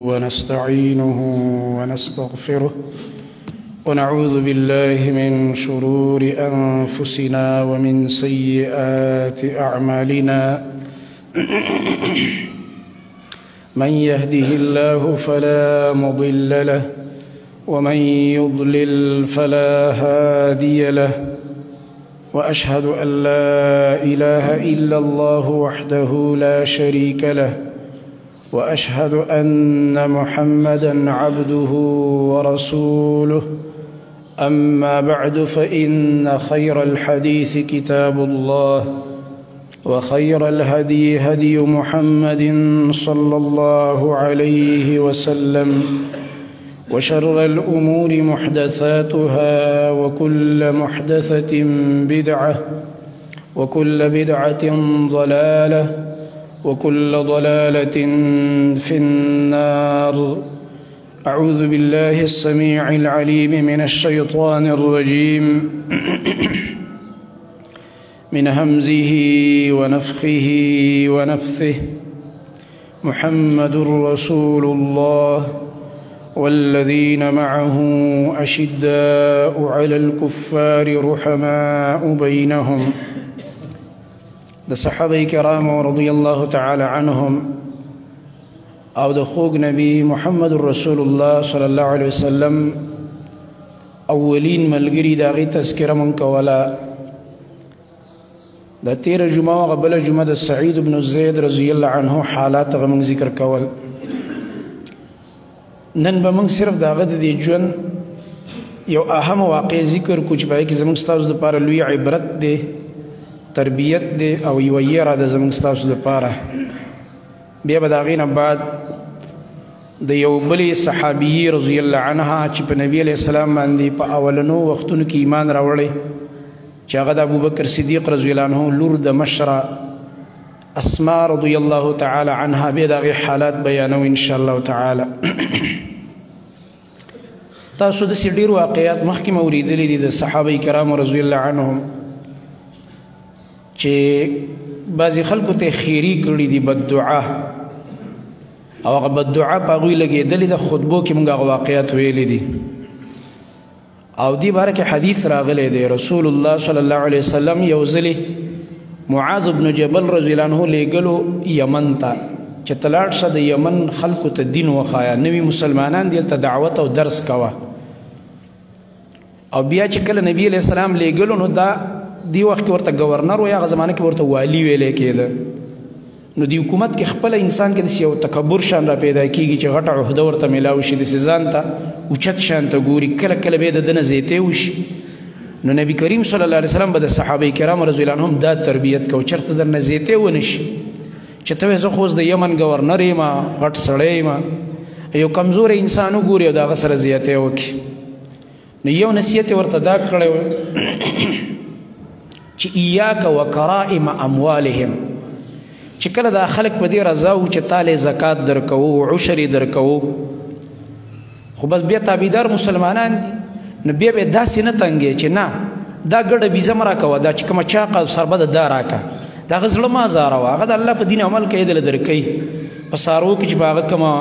ونستعينه ونستغفره ونعوذ بالله من شرور أنفسنا ومن سيئات أعمالنا من يهده الله فلا مضل له ومن يضلل فلا هادي له وأشهد أن لا إله إلا الله وحده لا شريك له وأشهد أن محمدًا عبده ورسوله أما بعد فإن خير الحديث كتاب الله وخير الهدي هدي محمد صلى الله عليه وسلم وشر الأمور محدثاتها وكل محدثة بدعة وكل بدعة ضلالة وكل ضلالة في النار. أعوذ بالله السميع العليم من الشيطان الرجيم من همزه ونفخه ونفثه. محمد رسول الله والذين معه أشداء على الكفار رحماء بينهم. د صحابه کرام رضی الله تعالی عنهم او د خوږ نبی محمد رسول الله صلی الله علیه وسلم اولین ملګری د هغې تذکره مونږ کوله. د تیره جمعه هغه بله جمعه د سعید بن زید رضی الله عنه حالات هغه مونږ ذکر کول. نن به مونږ صرف د هغه د دې ژوند یو اهم واقع ذکر کړو چې په هغې کې زموږ ستاسو دپاره لوی عبرت دی، تربیت دی او یوه یره ده زموږ ستاسو دپاره. بیا به د هغې نه بعد د یو بلې صحابیې رضی الله عنها چې په نبي علیه السلام باندې په اولنو وختونو کې ایمان راوړی چې هغه د ابوبکر صدیق رضی الله عنه لور د مشره اسما رضی الله تعالی عنها، بیا د هغې حالات بیانو انشاءالله تعالی. تاسو داسې ډېر واقعات مخکې مو اورېدلي دي د صحابه کرامو رضی الله عنهم چې بعضې خلکو ته خیري کړي دي بددعا، او هغه بددعا په هغوی لګېدلې ده. خطبو کې موږ هغه واقعات ویلي دي او دې باره کې حدیث راغلی دی. رسول الله صلی الله علیه وسلم یو ځلې معاذ بن جبل رضی الله عنه لیږلو یمن ته چې ته لاړ شه د یمن خلکو ته دین وښایه، نوي مسلمانان دي هلته دعوت او درس کوه. او بیا چې کله نبي علیه السلام لیږلو نو دا دی وخت کې ورته گورنر و یا هغه زمانه کې ورته والی ویلی کېده. نو دی حکومت کې خپله انسان کې داسې یو تکبر شان را پیدا کېږي چې غټه عهده ورته میلاو شي، داسې ځان ته اوچت شان ته ګوري، کله کله به یې د ده نه زیتی وشي. نو نبي کریم صلی الله علیه وسلم به د صحابه کرامو رضی الله عنهم دا تربیت کو چېرته درنه زیتی ونه شي چې ته وایې زه خو اوس د یمن گورنر یم، غټ سړی یم، یو کمزوری انسان وګوري او د هغه سره زیاتی وکړي. نو یو نصیحت یې ورته دا کړی و چې ایاک و کرائم اموالهم، چې کله دا خلک په دې رضا وو چې تاله زکات درکوو، عشر یې درکوو، خو بس بیا تابعدار مسلمانان دي، نو بیا به یې داسې نه تنګې چې نه دا ګډه بیزه مه راکوه، دا چې کومه چاقه او سربده دا راکه، د هغه زړه مه ازاروه، هغه د الله په دین عمل کوي دله درکوي. په څاروو کې چې په هغه کومه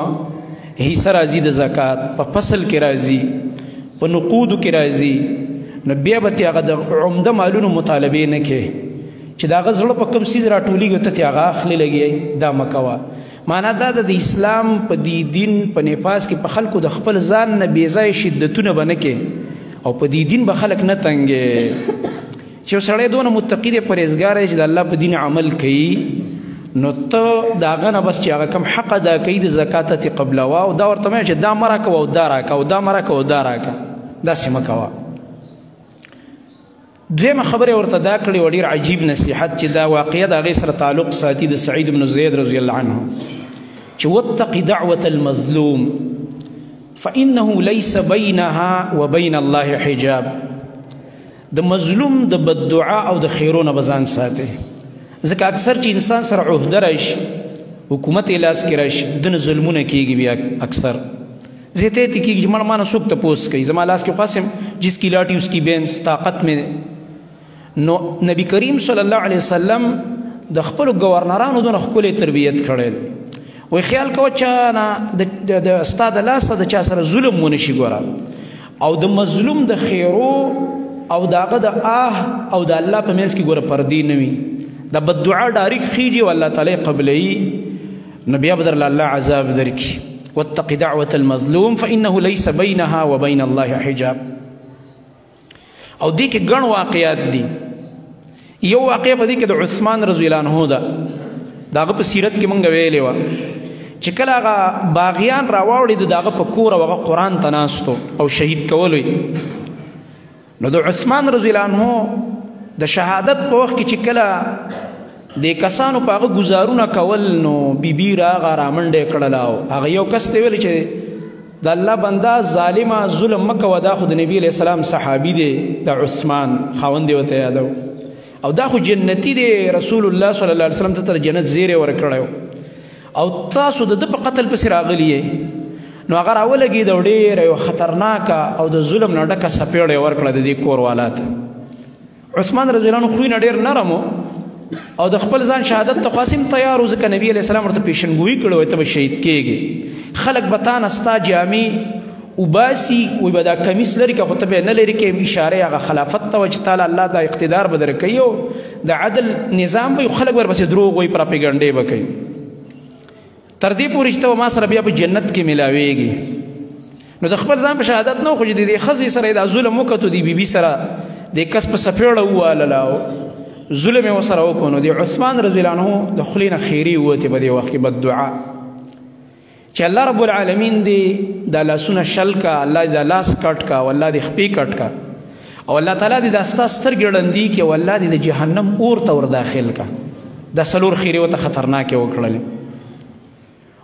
حصه راځي د زکات، په فصل کې راځي، په نقودو کې راځي، نو بیا به تې هغه د عمده مالونو مطالبې نه کوې چې د هغه زړه په کوم څیز راټولېږي ته تې هغه اخلې لګې، دا مه کوه. معنا دا د اسلام په دې دین په نفاس کې په خلکو د خپل ځان نه بېځایه شدتونه به نه کوې او په دې دین به خلک نه تنګې. چې یو سړی دونه متقي دی، پرهیزګار دی چې د الله په دین عمل کوي، نو ته د هغه نه بس چې هغه کم حق ادا کوي د زکات ته قبلوه او دا ورته مه چې دا مه راکوه او دا راکه او دا مه راکوه او دا راکه، داسې مه کوه. دویمه خبره ورته دا کړې و ډېر عجیب نصیحت چې دا واقعه د هغې سره تعلق ساتي د سعید بن زید رضی الله عنه چې واتق دعوة المظلوم فإنه ليس بينها وبين الله حجاب. د مظلوم د بددعا او د خیرونه به ځان ساتي، ځکه اکثر چې انسان سره عهده راشي، حکومت یې لاس کې راشي، د نه ظلمونه کېږي، بیا اکثر زیتی تی کېږي چې مړه ما نه څوک تپوس کوي، زما لاس کې قسم جس کی لاٹھی اس کی بینس طاقت میں. نو نبی کریم صلی الله علیه وسلم د خپل گورنرانو دونه ښکلی تربیت کړی وی خیال کوه چا نه د ستا د لاسه د چا سره ظلم ونه شي ګوره او د مظلوم د خیرو او د هغه د او د الله په منځ کې ګوره پردې نه وي د بددعا ډایرک خیږي او الله تعالی قبلوي نو بیا به درله الله عذاب درکړي واتق دعوة المظلوم فإنه ليس بينها وبين الله حجاب. او دې کې ګڼ واقعات دي. یو واقعه په دې کې د عثمان رضی الله عنه ده د هغه په سیرت کې مونږ ویلې وه چې کله هغه باغیان راواوړي د هغه په کور او هغه قرآن ته ناستو او شهید کولو نو د عثمان رضی الله عنه د شهادت په وخت کې چې کله د کسانو په هغه ګزارونه کول نو بیبي راغه رامنډې کړله او هغه یو کس ته ویل چې د الله بنده ظالمه ظلم مه کوه دا خو د نبي علیه السلام صحابي دی د عثمان خاوند یې ورته یادو او دا خو جنتي دی رسول الله صلی الله علیه وسلم ته تر جنت زیری ورکړی او تاسو د ده په قتل پسې راغلي یې نو هغه راولګېد او ډېره یو خطرناکه او د ظلم نه ډکه څپېړه یې ورکړه د دې کور والا ته عثمان رضی الله عنه خوی نه ډېر نرم او د خپل ځان شهادت ته خاصم تیار و ځکه نبي علیه السلام ورته پیشنګویي کړی وایي ته به شهید کېږي خلک به تا نه ستا جامې وباسي وایي به دا کمیس لري که خو ته به یې نه لرې کې اشارې هغه خلافت ته وه چې تاله الله دا اقتدار به درکوي او د عدل نظام به خلک ورپسې دروغ وایي پراپیګنډې به کوي تر دې پورې چې ته ما سره بیا په جنت کې میلاویږي نو د خپل ځان په شهادت نه و خو چې د دې ښځې سره یې دا ظلم وکړو د بیبي سره د کس په څپېړه ووالله ظلم یې ورسره وکړو نو د عثمان رضی الله عنه د خولې نه خیرې ووتې په دې وخت کې بددعا چې الله رب العالمین دې دا لاسونه شل کا الله دې دا لاس کټ کا او الله دې خپې کټ کا او الله تعالی دې دا ستا سترګې ړندې کړي او الله دې د جهنم اور ته ور داخل کا دا څلور خیرې ورته خطرناکې وکړلې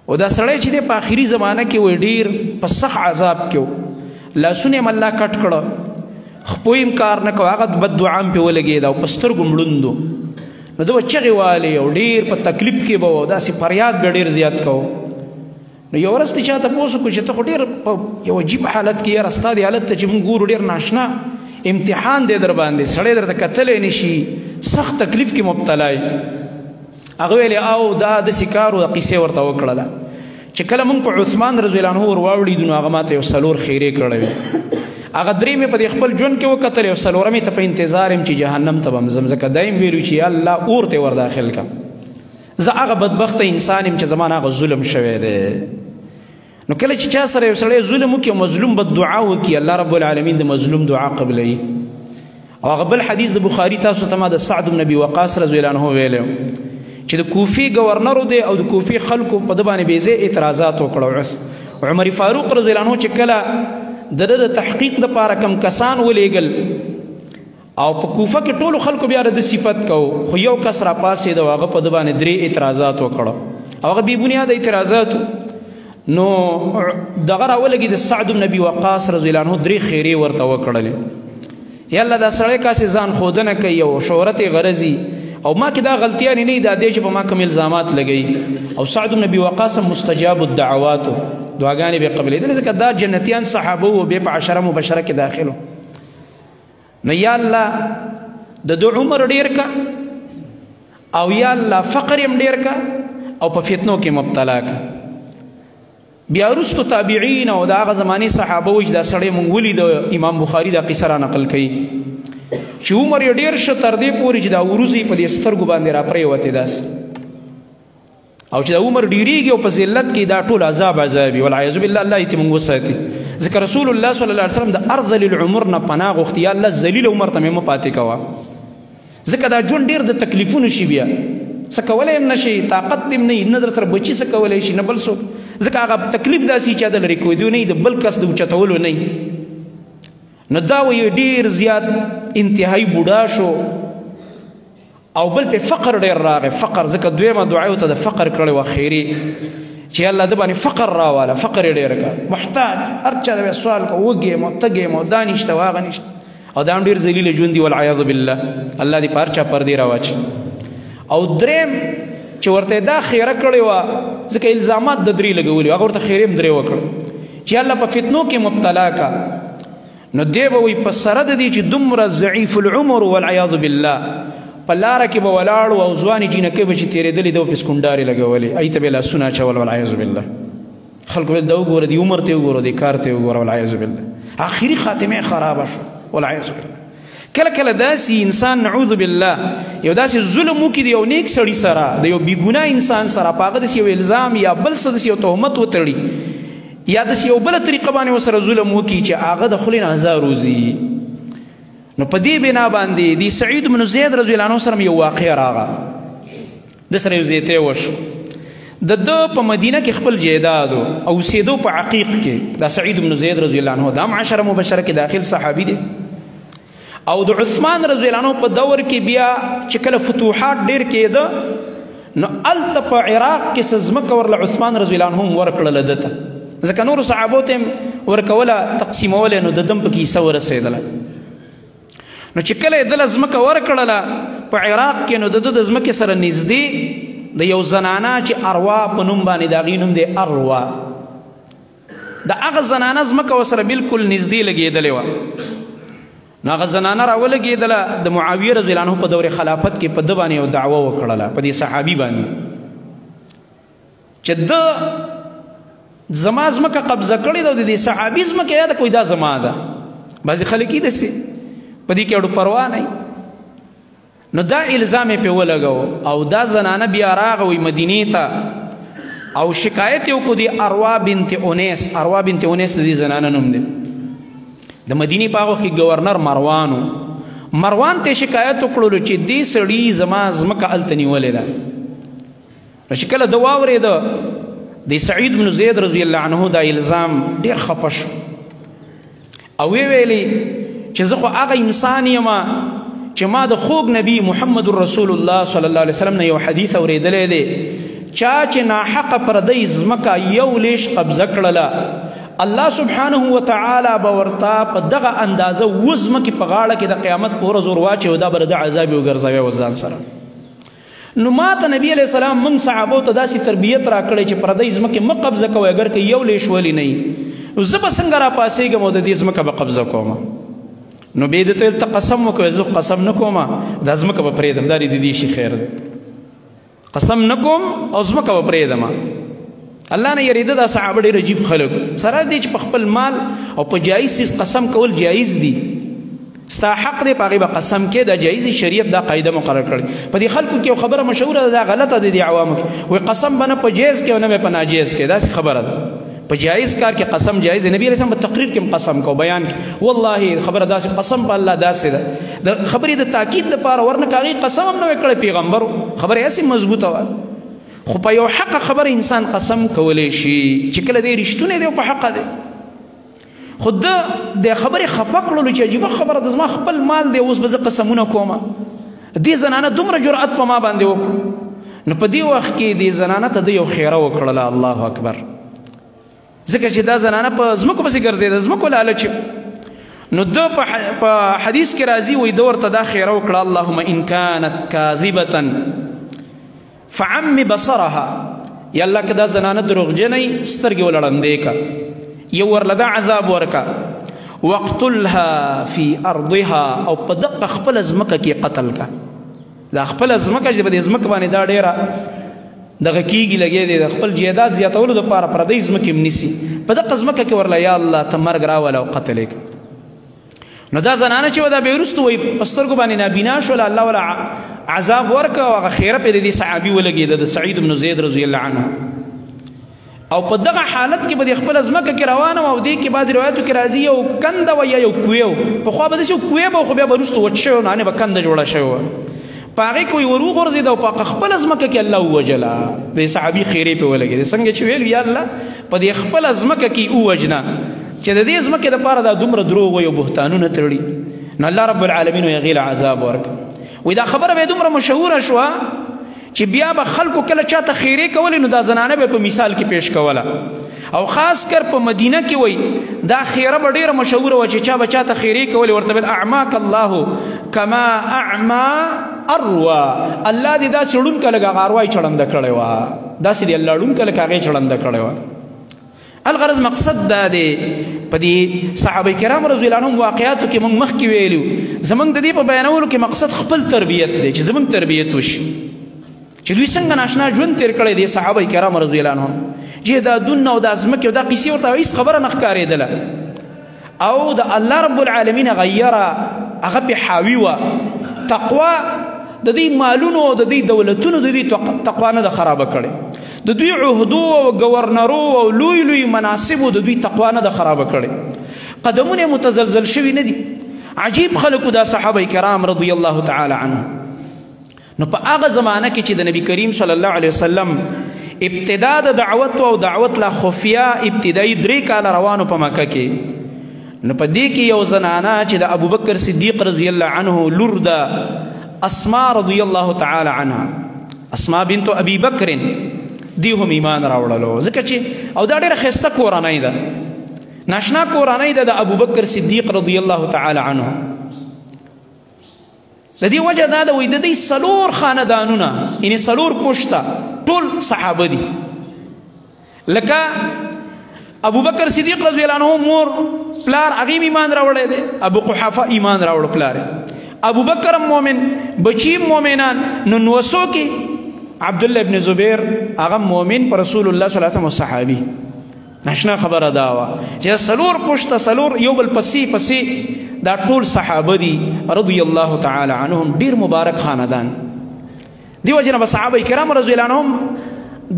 او دا سړی چې دی په آخري زمانه کې وی ډېر په سخت عذاب کې و لاسونه یې الله کټ کړه خپو یې کار نه کوه هغه بد دعا هم پرې ولګېده او په سترګو مړوند و نو ده به چغې والې او ډېر په تکلیف کې به و داسې فریاد به ډېر زیات کوو نو یو ورځ ته چا تپوس وکړو چې ته خو ډېر په یو عجیب حالت کې یاره ستا دې حالت ته چې موږ ګورو ډېر ناشنا امتحان دی در باندې سړی درته کتلی نه شي سخت تکلیف کې مبتلا یې هغه ویلې او دا داسې کار و قیسې ورته وکړله چې کله موږ په عثمان رضی الله عنه ور واوړېدو نو هغه ماته یو څلور خیرې کړی وې هغه درې مې په دې خپل ژوند کې وکتلې او څلورمې ته په انتظار یم چې جهنم ته به م ځم ځکه دا یم ویلو چې یا الله اور ته ور داخل کړه زه هغه بدبخته انسان یم چې زما نه هغه ظلم شوی دی نو کله چې چا سره یو سړی ظلم وکړي او مظلوم بددعا وکړي الله رب العالمین د مظلوم دعا قبلوي او هغه بل حدیث د بخاري تاسو ته ما د سعد بن ابي وقاص رضی الله عنه ویلی چې د کوفي ګورنر دی او د کوفي خلکو په ده باندې بې ځای اعتراضات وکړه عمر فاروق رضی الله عنه چې کله د ده د تحقیق دپاره کم کسان ولیږل او په کوفه کې ټولو خلکو بیا د صفت کو خو یو کس راپاسېد او هغه په ده باندې درې اعتراضات وکړه او هغه بې بنیاده اعتراضات نو دغه راولګي د سعد بن ابي وقاص رضی الله عنه درې خیرې ورته وکړلې یا الله دا سړی کاسې ځان ښودنه کوي او شهرت یې غرضي او ما کې دا غلطیانې نه دي دا دی چې په ما کوم الزامات لګوي او سعد بن ابي وقاص مستجاب الدعوات دعاګانې به قبلېدلې ځکه دا جنتیان صحابه وو بیا په 10 مبشره کې داخل نو یا الله د ده عمر ډېر کا او یا الله فقر یې ډېر کا او په فتنو کې مبتلا کا بیا وروستو تابعین او د هغه زمانې صحابه وو چې دا سړی مونږ ولید امام بخاري دا قصه را نقل کوي چې عمر یې ډېر شه تر دې پورې چې دا وروځې په دې سترګو باندې را پرېوتې داسې او چې دا عمر ډېرېږي او په ذلت کې دا ټول عذاب عذابي والعیاذ بالله الله یې موږ وساتي ځکه رسول الله صلی الله علیه وسلم د ارذل العمر نه پناه غوښتي یا الله ذلیل عمر ته مې مه پاتې کوه ځکه دا ژوند ډېر د تکلیفونو شي بیا څه کولی هم نه شي طاقت دې نه نه در سره بچي څه کولی شي نه بل څوک ځکه هغه تکلیف داسې چا د لرې کېدو نه د بل کس د اوچتولو نه نو دا وایي ډېر زیات انتهایی بوډا شو او بل په فقر ډېر راغی فقر ځکه دویمه دعا ورته د فقر کړې وه خیري چې الله ده باندې فقر راواله فقر یې ډېر کړه محتاج هر چا د سوال کوه وږی یم او تږی یم او دا نشته او هغه نشته او دا هم ډېر ذلیله ژوند دي والعیاذ بالله الله دې په هر چا پردې راواچي او دریم چې ورته دا خیره کړې وه ځکه الزامات د درې لګولي هغه ورته خیرې هم درې وکړه چې الله په فتنو کې مبتلا کا نو دی به وایي په سره د دې چې دومره ضعیف العمر والعیاذ بالله په لاره کې به ولاړ او ځوانې جینکۍ به چې تېرېدلې ده په سکونډارې لګولې هغې ته به یې لاسونه اچول والعیاذ بالله خلکو ویل دا وګوره د عمر ته وګوره د کار ته وګوره والعیاذ بالله آخري خاتمه خرابه شو والعیاذ بالله کله کله داسې انسان نعوذ بالله یو داسې ظلم وکړي د یو نیک سړي سره د یو بېګناه انسان سره په هغه داسې یو الزام یا بل څه داسې یو تهمت وتړي یا داسې یو بله طریقه باندې ورسره ظلم وکړي چې هغه د خولې نه ازار وځي نو په دې بنا باندې د سعید بن زید رضی الله عنه سره یو واقعه راغله د سره یو زیتی وشو د ده په مدینه کې خپل جیداد او اوسېدو په عقیق کې دا سعید بن زید رضی الله عنه دا عشره مبشره کې داخل صحابي دی او د عثمان رضی الله عنه په دور کې بیا چې کله فتوحات ډېر کېده نو هلته په عراق کې څه ځمکه ورله عثمان رضی الله عنه هم ورکړله ده ته ځکه نورو صحابو ته هم ورکوله تقسیموله نو د دم په کیسه ورسېدله نو چې کله یې دله ځمکه ورکړله په عراق کې نو د ده د ځمکې سره نږدې د یو زنانه چې اروا په نوم باندې د هغې نوم دی اروا د هغه زنانه ځمکه ورسره بلکل نږدې لګېدلې وه نو هغه زنانه راولګېدله د معاویه رضی الله عنه په دور خلافت کې په ده باندې یو دعوه وکړله په دې صحابي باندې چې ده زما ځمکه قبضه کړې ده او د دې صحابي ځمکه یاده کوي دا زما ده بعضې خلک یې داسې په دې کې اړو پروا نه نو دا الزام یې پې ولګو او دا زنانه بیا راغوي مدینې ته او شکایت یې وکړو د اروا بنت اونیس اروا بنت اونیس د دې زنانه نوم دی د مدینې په هغه کې گورنر مروان ته شکایت وکړلو چې دې سړي زما ځمکه هلته نیولې ده نو چې کله ده واورېده د سعید بن زید رضی الله عنه دا الزام ډېر خفه شو او ویې ویلې چې زه خو هغه انسان یم چې ما د خوږ نبی محمد رسول الله صلی الله علیه وسلم نه یو حدیث اورېدلی دی چا چې ناحقه پردی ځمکه یو لیش قبضه کړله الله سبحانه وتعالی به ورته په دغه اندازه اووه ځمکې په غاړه کې د قیامت په ورځ ور واچوي او دا به د عذاب یې وګرځوي او ځان سره نو ما ته نبي علیه السلام موږ صحابو ته داسې تربیت راکړی چې پردی ځمکې مه قبضه کوئ اگر که یو لیش ولی نه نو زه به څنګه راپاڅېږم او د دې ځمکه به قبضه کوم نو بیا دې ته دلته قسم وکړئ زه قسم نه کوم دا ځمکه به پرېږدم دا د دې شي خیر دی قسم نه کوم او ځمکه به پرېږدم الله نه یریده دا صحابه ډېر عجیب خلک سره دی چې په خپل مال او په جایز څیز قسم کول جایز دي ستا حق دی په هغې به قسم کې دا جایز دي شریعت دا قاعده مقرر کړې په دې خلکو کې یو خبره مشهوره ده دا غلطه ده د عوامو کې وایي قسم به نه په جایز کې او نه به په ناجایز کې داسې خبره ده په جایز کار کې قسم جایز دی نبی علیه السلام په تقریر کې هم قسم کو بیان کې والله خبره داسې قسم په الله داسې ده د خبرې د تاکید دپاره ورنه که هغې قسم هم نه وی کړی پیغمبرو خبره هسې مضبوطه وه خو په یو حقه خبره انسان قسم کولی شي چې کله دی رښتونی دی او په حقه دی خو ده د خبرې خفه کړلو چې عجیبه خبره ده زما خپل مال دی اوس به زه قسمونه کومه دې زنانه دومره جرأت په ما باندې وکړو نو په دې وخت کې دې زنانه ته ده یو خیره وکړله الله اکبر ځکه چې دا زنانه په ځمکو پسې ګرځېده ځمکو لالچ نو ده په حدیث کې راځي وایي ده ورته دا خیره وکړه اللهم ان كانت کاذبة فعم بصرها یا الله که دا زنانه دروغجنی سترګې ولړندې که یو ورله دا عذاب ورکه واقتلها فی ارضها او په دقه خپله ځمکه کې قتل که دا خپله ځمکه چې په دې ځمکه باندې دا ډېره دغه کېږي لګی دی د خپل جیداد زیاتولو دپاره پردی ځمکې هم نیسي په دقه ځمکه کې ورله یا الله ته مرګ راوله او قتل یې کړه نو دا زنانه چې وه دا بیا وروسته وایي په سترګو باندې نابینا شوله الله وله عذاب ورکه او هغه خیره پې د دې صحابي ولګېده د سعید بن زید رضی الله عنه او په دغه حالت کې به د خپله ځمکه کې روانه وه او دې کې بعضې روایتو کې راځي یو کنده وه یا یو کوې و پخوا به داسې کوې به خو بیا به وروسته وچ شوی نانې به کنده جوړه شوې وه په هغې کې ور وغورځېده او په خپله ځمکه کې الله ووجله د صحابي خیرې پې ولګېدې څنګه چې ویلو یا الله په دې خپله ځمکه کې ووجنه چې د دې ځمکې دپاره دا دومره دروغ وایي او بهتانونه تړي نو الله رب العالمین وایي هغې له عذاب ورکړه وایي دا خبره به دومره مشهوره شوه چې بیا به خلکو کله چاته خیرې کولې نو دا زنانه به په مثال کې پیش کوله او خاص کر په مدینه کې وایي دا خیره به ډېره مشهوره وه چې چا به چاته خیرې کولې ورته ویل اعماک الله کما اعما اروا الله دې داسې ړونکه لږ هغه اروا یې چړنده کړې وه داسې دې الله ړونکه لږ هغې چړنده کړې وه الغرض مقصد دا دی په دې صحابه کرام رضی الله عنهم واقعاتو کې موږ مخکې ویلو زموږ د دې په بیانولو کې مقصد خپل تربیت دی چې زموږ تربیت وشي چې دوی څنګه ناشنا ژوند تیر کړی دی صحابه کرام رضی الله عنهم چې دا دونه او دا ځمکې او دا قیسې ورته هېڅ خبره نه ښکارېدله او د الله رب العالمین غیره هغه پې حاوي وه تقوا د دې مالونو او د دې دولتونو د دې تقوا نه ده خرابه کړې د دوی عهدو او گورنرو او لوی لوی مناصبو د دوی تقوا نه ده خرابه کړې قدمونه متزلزل شوي نه دي عجیب خلکو دا صحابه کرام رضی الله تعالی عنهم نو په هغه زمانه کې چې د نبی کریم صلی الله علیه وسلم ابتدا د دعوت او دعوت لا خفیه ابتدایي 3 کاله روانو په مکه کې نو په دې کې یو زنانه چې د ابوبکر صدیق رضی الله عنه لور ده اسماء رضی الله تعالی عنها اسماء بنت ابي بکر دی هم ایمان راوړلو ځکه چې او دا ډېره ښایسته کورنۍ ده ناشنا کورنۍ ده د ابوبکر صدیق رضی الله تعالی عنه د دې وجه دا ده وایي د دوی 4 خاندانونه یعنې 4 پشته ټول صحابه دي لکه ابوبکر صدیق رضی الله عنه مور پلار هغې ایمان راوړی دی ابو قحافه ایمان راوړو پلار ابو بکر مؤمن بچی مؤمنان نو نوسو کې عبدالله ابن زبیر هغه مؤمن پر رسول الله صلی الله علیه وسلم صحابي ناشنا خبره دا وه چې 4 پشته 4 یو بل پسې دا ټول صحابه دي رضی الله تعالی عنهم ډیر مبارک خاندان دی وجه نه صحابه کرام رضی الله عنهم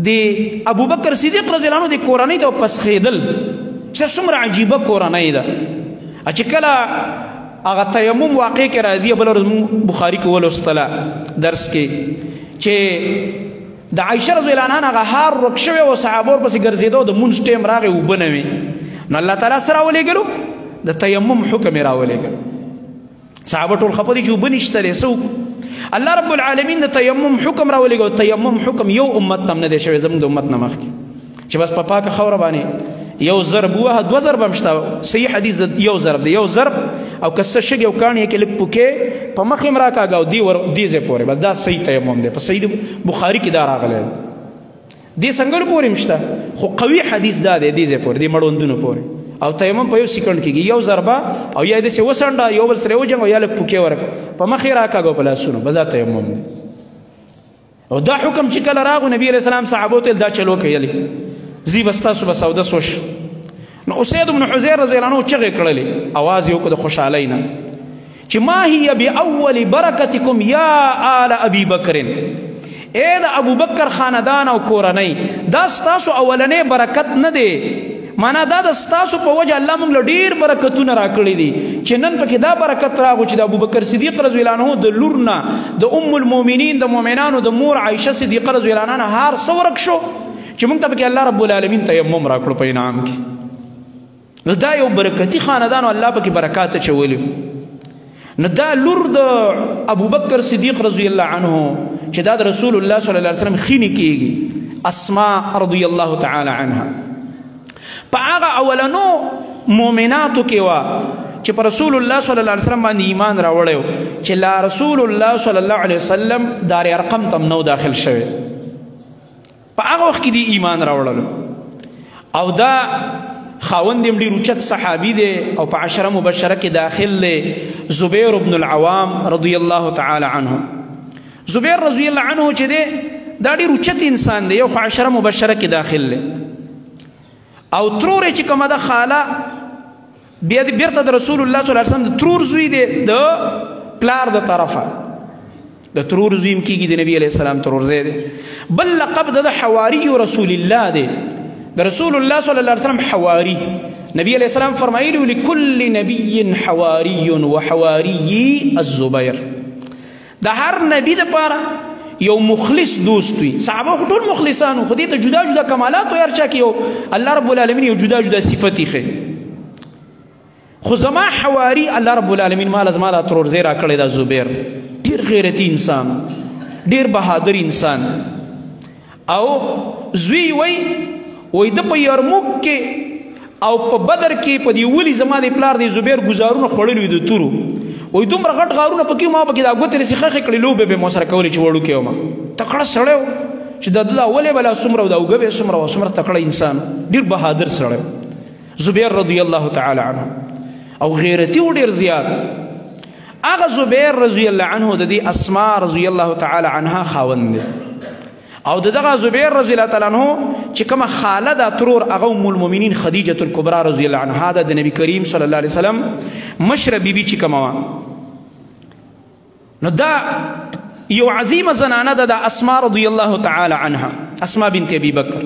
د ابو بکر صدیق رضی الله عنه د کورنۍ ته پسخېدل چې څومره عجیبه کورنۍ ده چې کله هغه تیمم واقع کې راځي بل ورځ بخاري کې ولوستله درس کې چې د عایشه رضی الله عنها هغه هار رک شوی او صحابه ورپسې ګرځېدو د مونځ ټیم راغی اوبه نه وې نو الله تعالی څه راولېږلو د تیمم حکم یې راولېږلو صحابه ټول خفه دي چې اوبه نشته دی څه الله رب العالمین د تیمم حکم راولېږو تیمم حکم یو امت ته هم نه دی شوی زموږ د امت نه مخکې چې بس په پاکه خاوره باندې یو ضرب ووهه 2 ضرب هم شته صحیح حدیث د یو ضرب دی یو ضرب او که څه شګې او کاڼي یې کې لږ پوکې په مخ یې هم راکاږه او دې ځای پورې بس دا صحیح تیمم دی په صحیح بخاري کې دا راغلی دې څنګلو پورې هم شته خو قوي حدیث دا دی دې ځای پورې دې مړوندونو پورې او تیمم په 1 سیکنډ کېږي یو ضربه او یا داسې وڅنډه یو بل سره وجنګ او یا لږ پوکې ورکړه په مخ یې راکاږه په لاسونو بس دا تیمم دی او دا حکم چې کله راغو نبي علیه السلام صحابو ته دا چلو کوي زی بس تاسو به سوده سوش نو اسید بن حزیر رضی الله عنه چغې کړلې اواز یې وکړ د خوشحالۍ نه چې ما هي باول برکتکم یا آل ابي بکر اے د ابو بکر خاندان او کورنۍ دا ستاسو اولنې برکت نه دی معنا دا د ستاسو په وجه الله موږ له ډېر برکتونه راکړي دي چې نن پکې دا برکت راغو چې د ابوبکر صدیق رضی الله عنه د لور نه د ام المؤمنین د مؤمنانو د مور عایشه صدیقه رضی الله عنها هار څه ورک شو چې موږ ته پکې الله رب العالمین تیمم راکړو په انعام کې نو دا یو برکتي خاندان الله پکې برکات اچولي نو دا لور د ابوبکر صدیق رضی الله عنه چې دا د رسول الله صلی الله علیه وسلم خینې کېږي اسماء رضی الله تعالی عنها په هغه اولنو مؤمناتو کې وه چې په رسول الله صلی الله علیه وسلم باندې ایمان راوړی و چې لا رسول الله صلی الله علیه وسلم دار ارقم ته نو داخل شوی په هغه وخت کې دی ایمان راوړلو او دا خاوند یې ډېر اوچت صحابي دی او په 10 مبشره کې داخل دی زبیر بن العوام رضی الله تعالی عنه زبیر رضی الله عنه چې دی دا ډېر اوچت انسان دی یو خو 10 مبشره کې داخل دی او ترور چې کومه ده خاله بیا بیرته د رسول الله صلی الله علیه وسلم د ترور زوی دی د پلار د طرفه د ترور زوی هم کېږي د نبي علیه السلام ترور زوی دی بل لقب د حواری رسول الله دی د رسول الله صلی الله علیه وسلم حواری نبی علیه السلام فرمایلی لكل نبی حواری وحواری الزبیر د هر نبی دپاره یو مخلص دوست وي صحابه خو ټول مخلصانو خو دې ته جدا جدا کمالات و هر چا کې یو الله رب العالمین یو جدا جدا صفت یې خو زما حواری الله رب العالمین ما زما دا ترورزی راکړی دا زبیر ډېر غیرتي انسان ډېر بهادر انسان او زوی وی د په یرموک کې او په بدر کې په دې ولي زما د پلار د زبیر ګزارونه خوړلي د تورو وی دومره غټ غارونه پکې ما پکې دا ګوتې رسې خښې کړې لوبې به مو سره کولې چې وړوکی وم تکړه سړی و چې د ده دا ولې به لا څومره او دا اوږه به یې څومره وه څومره تکړه انسان ډېر بهادر سړی زبیر رضی الله تعالی عنه او غیرتي و ډېر زیات هغه زبیر رضی الله عنه د دې اسما رضی الله تعالی عنها خاوند دی او دغه زبیر رضی الله تعالی عنه چې کومه خاله ده ترور هغه ام المؤمنین خدیجه الکبرا رضی الله عنها د نبی کریم صلی الله علیه وسلم مشره بیبي چې کومه وه نو دا یو عظیمه زنانه ده د اسما رضی الله تعالی عنها اسما بنت ابي بکر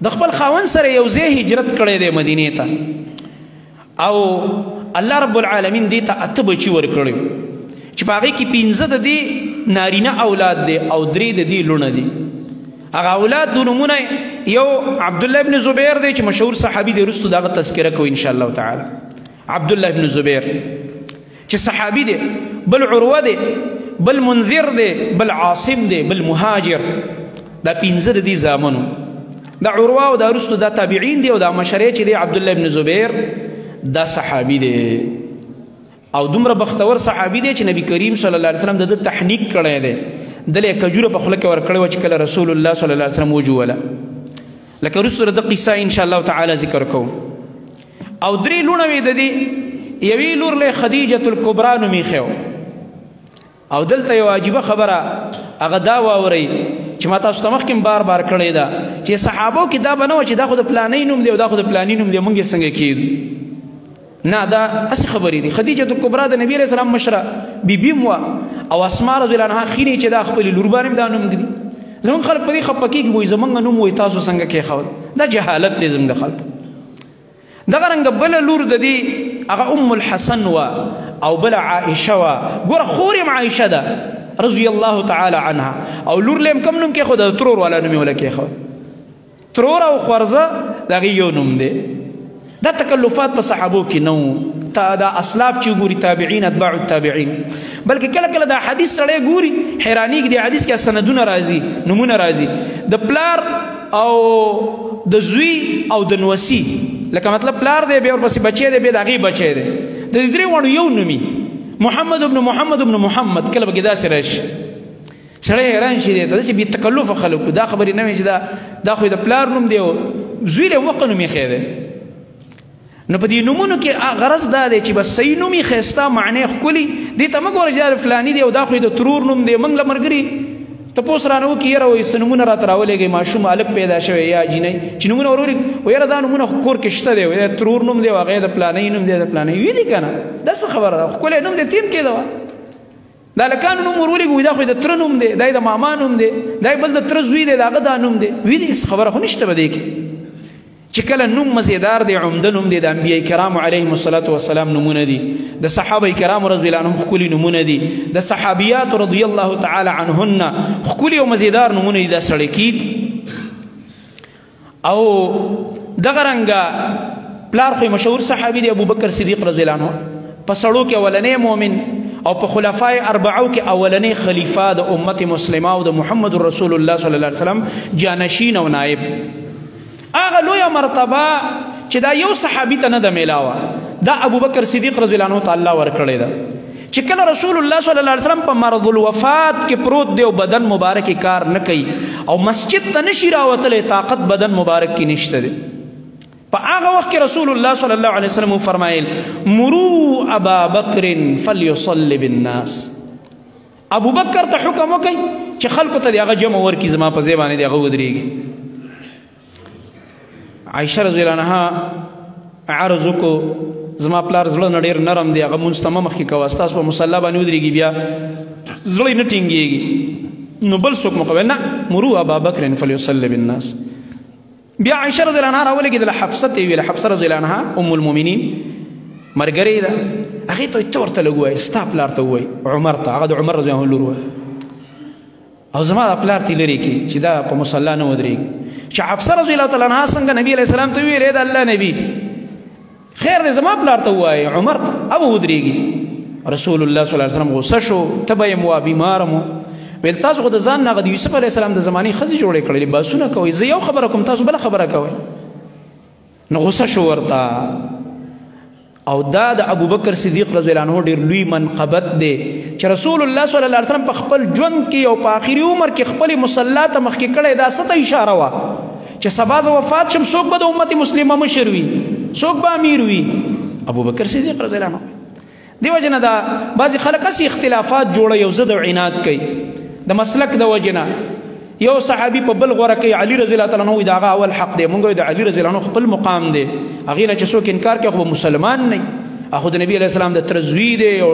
د خپل خاوند سره یو ځای هجرت کړی دی مدینې ته او الله رب العالمین دې ته 8 بچي ورکړي چې په هغې کې 15 د دې نارینه اولاد دی او 3 د دې لوڼه دي هغه اولاد دو نومونه یو عبدالله ابن زبیر دی چې مشهور صحابي دی وروستو د هغه تذکره کوو انشاءالله تعالی عبدالله ابن زبیر چې صحابي دی بل عروه دی بل منذر دی بل عاصم دی بل مهاجر دا 15 د دې زامنو دا عروه او دا وروستو دا تابعین دی او دا مشری چې دی عبدالله ابن زبیر دا صحابي دی او دومره بختور صحابي دی چې نبی کریم صلی الله علیه وسلم د تحنیک کړی دی دله کجوره په خوله کې ورکړی وه چې کله رسول الله صلی الله علیه وسلم وجوله لکه وروسته د قصه انشاءالله تعالی ذکر کوو او 3 لوڼه وې د دې یوې لور له خدیجة الکبرا نوم ایښی او دلته یو عجیبه خبره هغه دا واورئ چې ما تاسو ته مخکې بار بار کړې ده چې صحابو کې دا به نه وه چې دا خو د پلانۍ نوم دی او دا خو د پلاني نوم دی موږ یې څنګه کېږو نه دا هسې خبرې دي خدیجة الکبرا د نبي علیه السلام مشره بیبي م وه او اسما رضی الله عنها خینې چې دا خپلې لور باندې دا نوم ږدي زمونږ خلک په دې خفه کېږي وایي زمونږ نوم وایي تاسو څنګه کېښود دا جهالت دی زموږ د خلکو دغه رنګه بله لور د دې هغه ام الحسن وه او بله عائشه وه ګوره خور یم عائشه ده رضی الله تعالی عنها او لور له یم کم نوم کېښود د ترور والا نوم یې وله کېښود ترور او خورزه د هغې یو نوم دی دا تکلفات په صحابو کې نه وو دا اسلاف چې ګوري تابعین اتباع التابعین بلکې کله کله دا حدیث سړی ګوري حیرانېږي د حدیث کې سندونه راځي نومونه راځي د پلار او د زوی او د نوسي لکه مطلب پلار دی بیا ورپسې بچی دی بیا د هغې بچی دی د دې 3 واړو یو نومي محمد ابن محمد ابن محمد کله به کې داسې راشي سړی حیران شي دی داسې بې تکلفه خلکو دا خبرې نه وي چې دا خو د پلار نوم دی او زوی له وقه نوم ایښی دی نو په دې نومونو کې غرض دا دی چې بس صحیح نوم یې ښایسته معنی ښکلي دې ته مه ګوره چې دا فلاني دی او دا خو د ترور نوم دی موږ له ملګري تپوس رانه وکړي یاره وایي څه نومونه راته راولېږئ ماشوم هلک پیدا شوی یا جینۍ چې نومونه ور ولېږي و یاره دا نومونه خو کور کې شته دی د ترور نوم دی او هغې د پلانۍ نوم دی د پلانۍ وي دي که نه دا څه خبره ده ښکلی نوم دی تیم کېده وه د هلکانو نوم ور ولېږي وایي دا خو د تره نوم دی دا د ماما نوم دی دا بل د تره زوی دی د هغه دا نوم دی وي دي خبره خو نشته به دې کې چې کله نوم مزیدار دی عمده نوم دی د انبیاء کرامو علیهم الصلاة والسلام نومونه دي د صحابه کرامو رضی الله عنهم ښکلي نومونه دي د صحابیاتو رضی الله تعالی عنهن ښکلي او مزیدار نومونه دي دا سړی کېدي او دغه رنګه پلار خو مشهور صحابي دی ابوبکر صدیق رضی الله عنه په سړو کې اولنی مؤمن او په خلفای اربعو کې اولنی خلیفه د امت مسلمه او د محمد رسول الله صلی الله علیه وسلم جانشین او نائب هغه لویه مرتبه چې دا یو صحابي ته نه ده میلاوه دا ابوبکر صدیق رضی الله عنه ته الله ورکړې ده چې کله رسول الله صلی الله علیه وسلم په مرض الوفات کې پروت دی او بدن مبارک کار نه کوي او مسجد ته نشي راوتلی طاقت بدن مبارک کې نشته دی په هغه وخت کې رسول الله صلی الله علیه وسلم وفرمایل مروا ابا بکر فلیصلی بالناس ابوبکر ته حکم وکړئ چې خلکو ته د هغه جمع ورکړي زما په ځای باندې د هغه ودرېږي عائشه رضی الله عنها عرض وکړو زما پلار زړه نه ډېر نرم دی هغه مونځ ته مه مخکې کوه ستاسو په مصله باندې ودرېږي بیا زړه یې نه ټینګېږي نو بل څوک مه کوئ نه مرو ابا بکر فلیصلی بالناس بیا عائشه رضی الله عنها راولګېدله حفصه ته یې ویله حفصه رضی الله عنها ام المؤمنین مرګرې ده هغې ته ته ورته لږ ووایه ستا پلار ته ووایي عمر ته هغه د عمر رضی الله عنه لور وه او زما دا پلار ته لرې کړي چې دا په مصله نه ودرېږي چې حفصه رضی الله تعالی عنها څنګه نبي علیه السلام ته وویل د الله نبي خیر دی زما پلار ته ووایي عمر ته ابه ودرېږي رسول الله صلی الله علیه وسلم غوسه شو تبه یم وه بیماره مو ویل تاسو خو د ځان نه هغه د یوسف علیه السلام د زمانې ښځې جوړې کړلې باسونه کوئ زه یو خبره کوم تاسو بله خبره کوئ نو غوسه شو ورته او دا د ابوبکر صدیق رضی الله عنه ډېر لوی منقبت دی چې رسول الله صلی الله علیه وسلم په خپل ژوند کې او په آخري عمر کې خپل مصلا ته مخکې کړی دا څه ته اشاره وه چې سبا زه وفات شم څوک به د امت مسلمه مشر وي څوک به امیر وي ابوبکر صدیق رضی الله عنه دی وجه نه دا بعضې خلک هسې اختلافات جوړوي او ضد او عناد کوي د مسلک د وجې نه یو صحابي په بل غوره کوي علي رضی الله تعالی عنه د هغه اول حق دی مونږ د علي رضی الله عنه خپل مقام دی هغې نه چې څوک انکار کوي خو به مسلمان نه اخو د نبی علیه السلام د تره زوی دی او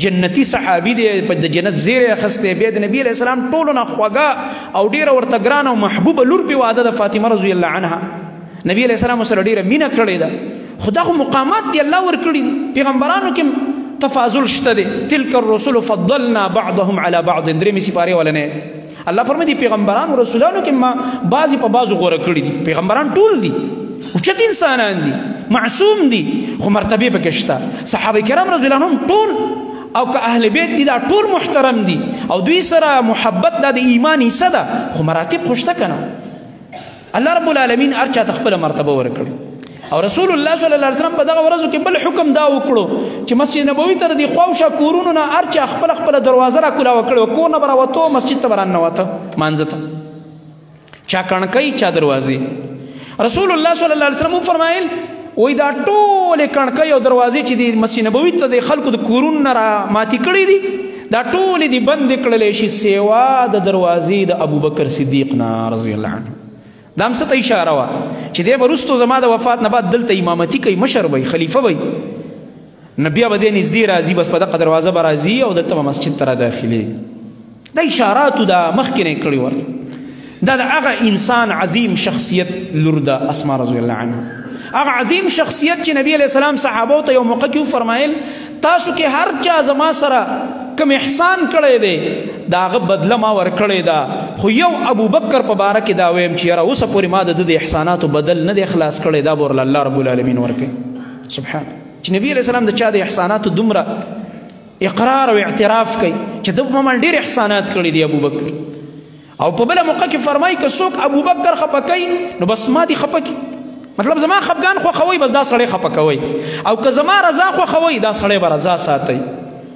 جنتي صحابي دی د جنت زیری اخیستی بیا د نبی علیه السلام ټولو نه خوږه او ډېره ورته ګرانه او محبوبه لور پې واده د فاطمه رضی الله عنها نبی علیه السلام ورسره ډېره مینه کړې ده خو دا خو مقامات دی الله ورکړي دي پیغمبرانو کې تفاضل شته دی تلک الرسل فضلنا بعضهم على بعض درېمې سپارې ولنې الله فرمایي دي پیغمبرانو رسولانو کې ما بعضې په بعضو غوره کړي دي پیغمبران ټول دي اوچت انسانان دي معصوم دي خو مرتبې پکې شته صحابه کرام رضی الله عنهم ټول او که اهل بیت دي دا ټول محترم دي او دوی سره محبت دا د ایمان حصه ده خو مراتب خو شته که نه الله رب العالمین هر چاته خپله مرتبه ورکړي او رسول الله صلی الله علیه وسلم په دغه ورځو کې بل حکم دا وکړو چې مسجد نبوي ته د دې خواوشا کورونو نه هر چا خپله خپله دروازه راکولاوه کړې کور نه به راوته مسجد ته به راننوته مانځه ته چا کڼکۍ چا دروازې رسول الله صلی الله علیه وسلم وفرمایل وایي دا ټولې کڼکۍ او دروازې چې د مسجد نبوي ته د خلکو د کورونو نه را ماتې کړي دي دا ټولې دي بندې کړلی شي سیوا د دروازې د ابوبکر صدیق نه رضی الله عنه دا هم څه ته اشاره وه چې دی به وروستو زما د وفات نه بعد دلته امامتي کوي مشر به خلیفه به نه بیا به دی نږدې راځي بس په دغه دروازه به راځي او دلته به مسجد ته را داخلېږي دا اشاراتو دا مخکې نه یې کړي ورته دا د هغه انسان عظیم شخصیت لور ده اسما رضی الله عنه هغه عظیم شخصیت چې نبی علیه السلام صحابو ته یو موقع کې وفرمایل تاسو کې هر چا زما سره کم احسان کړی دی د هغه بدله ما ورکړې ده خو یو ابوبکر په باره کې دا ویم چې یاره اوسه پورې ما د ده د احساناتو بدل نه دی خلاص کړی دا به ورله الله رب العالمین ورکوي سبحان چې نبی علیه السلام د چا د احساناتو دومره اقرار او اعتراف کوي چې ده په ما ډېر احسانات کړي دي ابوبکر او په بله موقع کې فرمایي که څوک ابوبکر خفه کوي نو بس ما دې خفه کړي مطلب زما خفګان خوښوئ بس دا سړی خفه کوئ او که زما رضا خوښوئ دا سړی به رضا ساتئ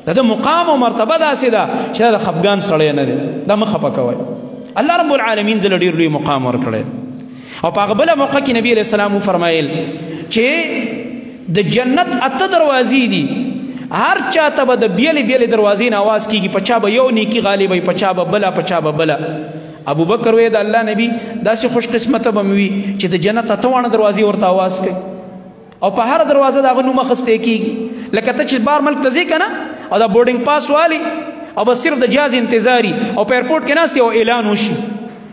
د ده مقام او مرتبه داسې ده چې دا د خفګان سړی نه دی دا مه خفه کوئ الله رب العالمین دله ډېر لوی مقام ورکړی او په هغه بله موقع کې نبي علیه السلام وفرمایل چې د جنت 8 دروازې دي هر چا ته به د بیلې بیلې دروازې نه آواز کېږي په چا به یو نیکي غالب وي په چا به بله په چا به بله ابوبکر وی د الله نبی داسې خوش قسمته به مې وي چې د جنت 8 دروازې ورته آواز کوي او په هر دروازه د هغه نوم اخیستی کېږي لکه ته چې بار ملک ته ځې که نه او دا بورډینګ پاس والی او بس صرف د جاز انتظاري او په ایرپورټ کې ناست او اعلان وشي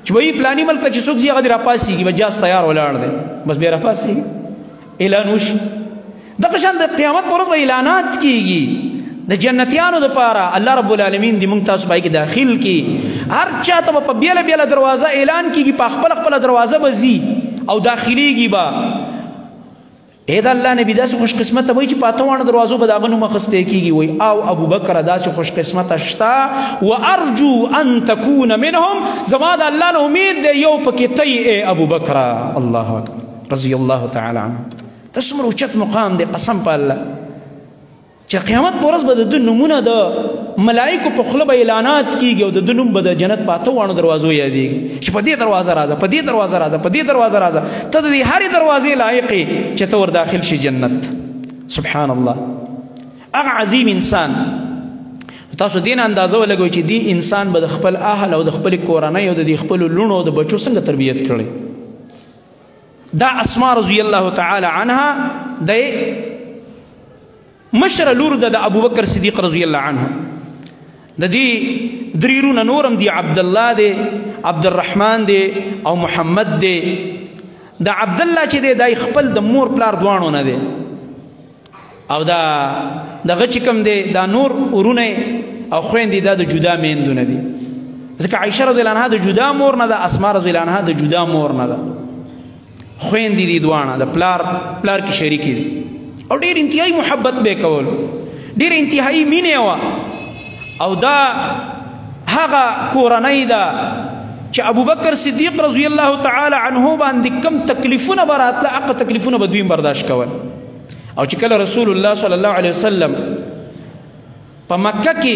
چې وایي پلاني ملک ته چې څوک ځي هغه دې راپاسېږي به جاز تیار ولاړ دی بس بیا راپاسېږي اعلان وشي دغه شان د قیامت په ورځ به اعلانات کېږي د جنتیانو دپاره الله رب العالمین دې موږ تاسو پای کې داخل کړي هر چا ته به په بیله بیله دروازه اعلان کېږي په خپله خپله دروازه به ځي او داخلېږي به ای د الله نبي داسې خوش قسمته وایي چې په 8 دروازو به د هغه نوم اخیستی کېږي وایي او ابوبکره داسې خوش قسمته شته وارجو ان تکون منهم زما د الله نه امید دی یو پکې تی ای ابوبکره الله اکبر رضی الله تعالی عنه دا څومره اوچت مقام دی قسم په الله چې قیامت په ورځ به د ده نومونه د ملایکو په خوله به اعلانات کېږي او د ده نوم به د جنت په 8 دروازو یادېږي چې په دې دروازه راځه په دې دروازه راځه په دې دروازه راځه ته د دې هرې دروازې لایق یې چې ته ور داخل شي جنت سبحان الله هغه عظیم انسان تاسو دې نه اندازه ولګوئ چې دې انسان به د خپل اهل او د خپلې کورنۍ او د دې خپلو لوڼو او د بچو څنګه تربیت کړی دا اسما رضی الله تعالی عنها د مشر لور د ابوبکر صدیق رضی الله عنه د دې درېرونه نورم دي عبدالله دی عبدالرحمن دی او محمد دی د عبدالله چې دی دا خپل د مور پلار دواړو نه دی او دا دغه چې کوم دی دا نور ورونه او خویندې دا د جدا میندونه دي ځکه عایشه رضی الله عنها د جدا مور نه ده اسما رضی الله عنها د جدا مور نه ده خویندې دي دواړه د پلار کې شریکې دي او ډېر انتهایی محبت به کول ډېر انتهایی مینې وه او دا هغه کورنۍ ده چې ابوبکر صدیق رضی الله تعالی عنه باندې کم تکلیفونه به راتله هغه تکلیفونه به دوی برداشت کول او چې کله رسول الله صلی الله علیه وسلم په مکه کې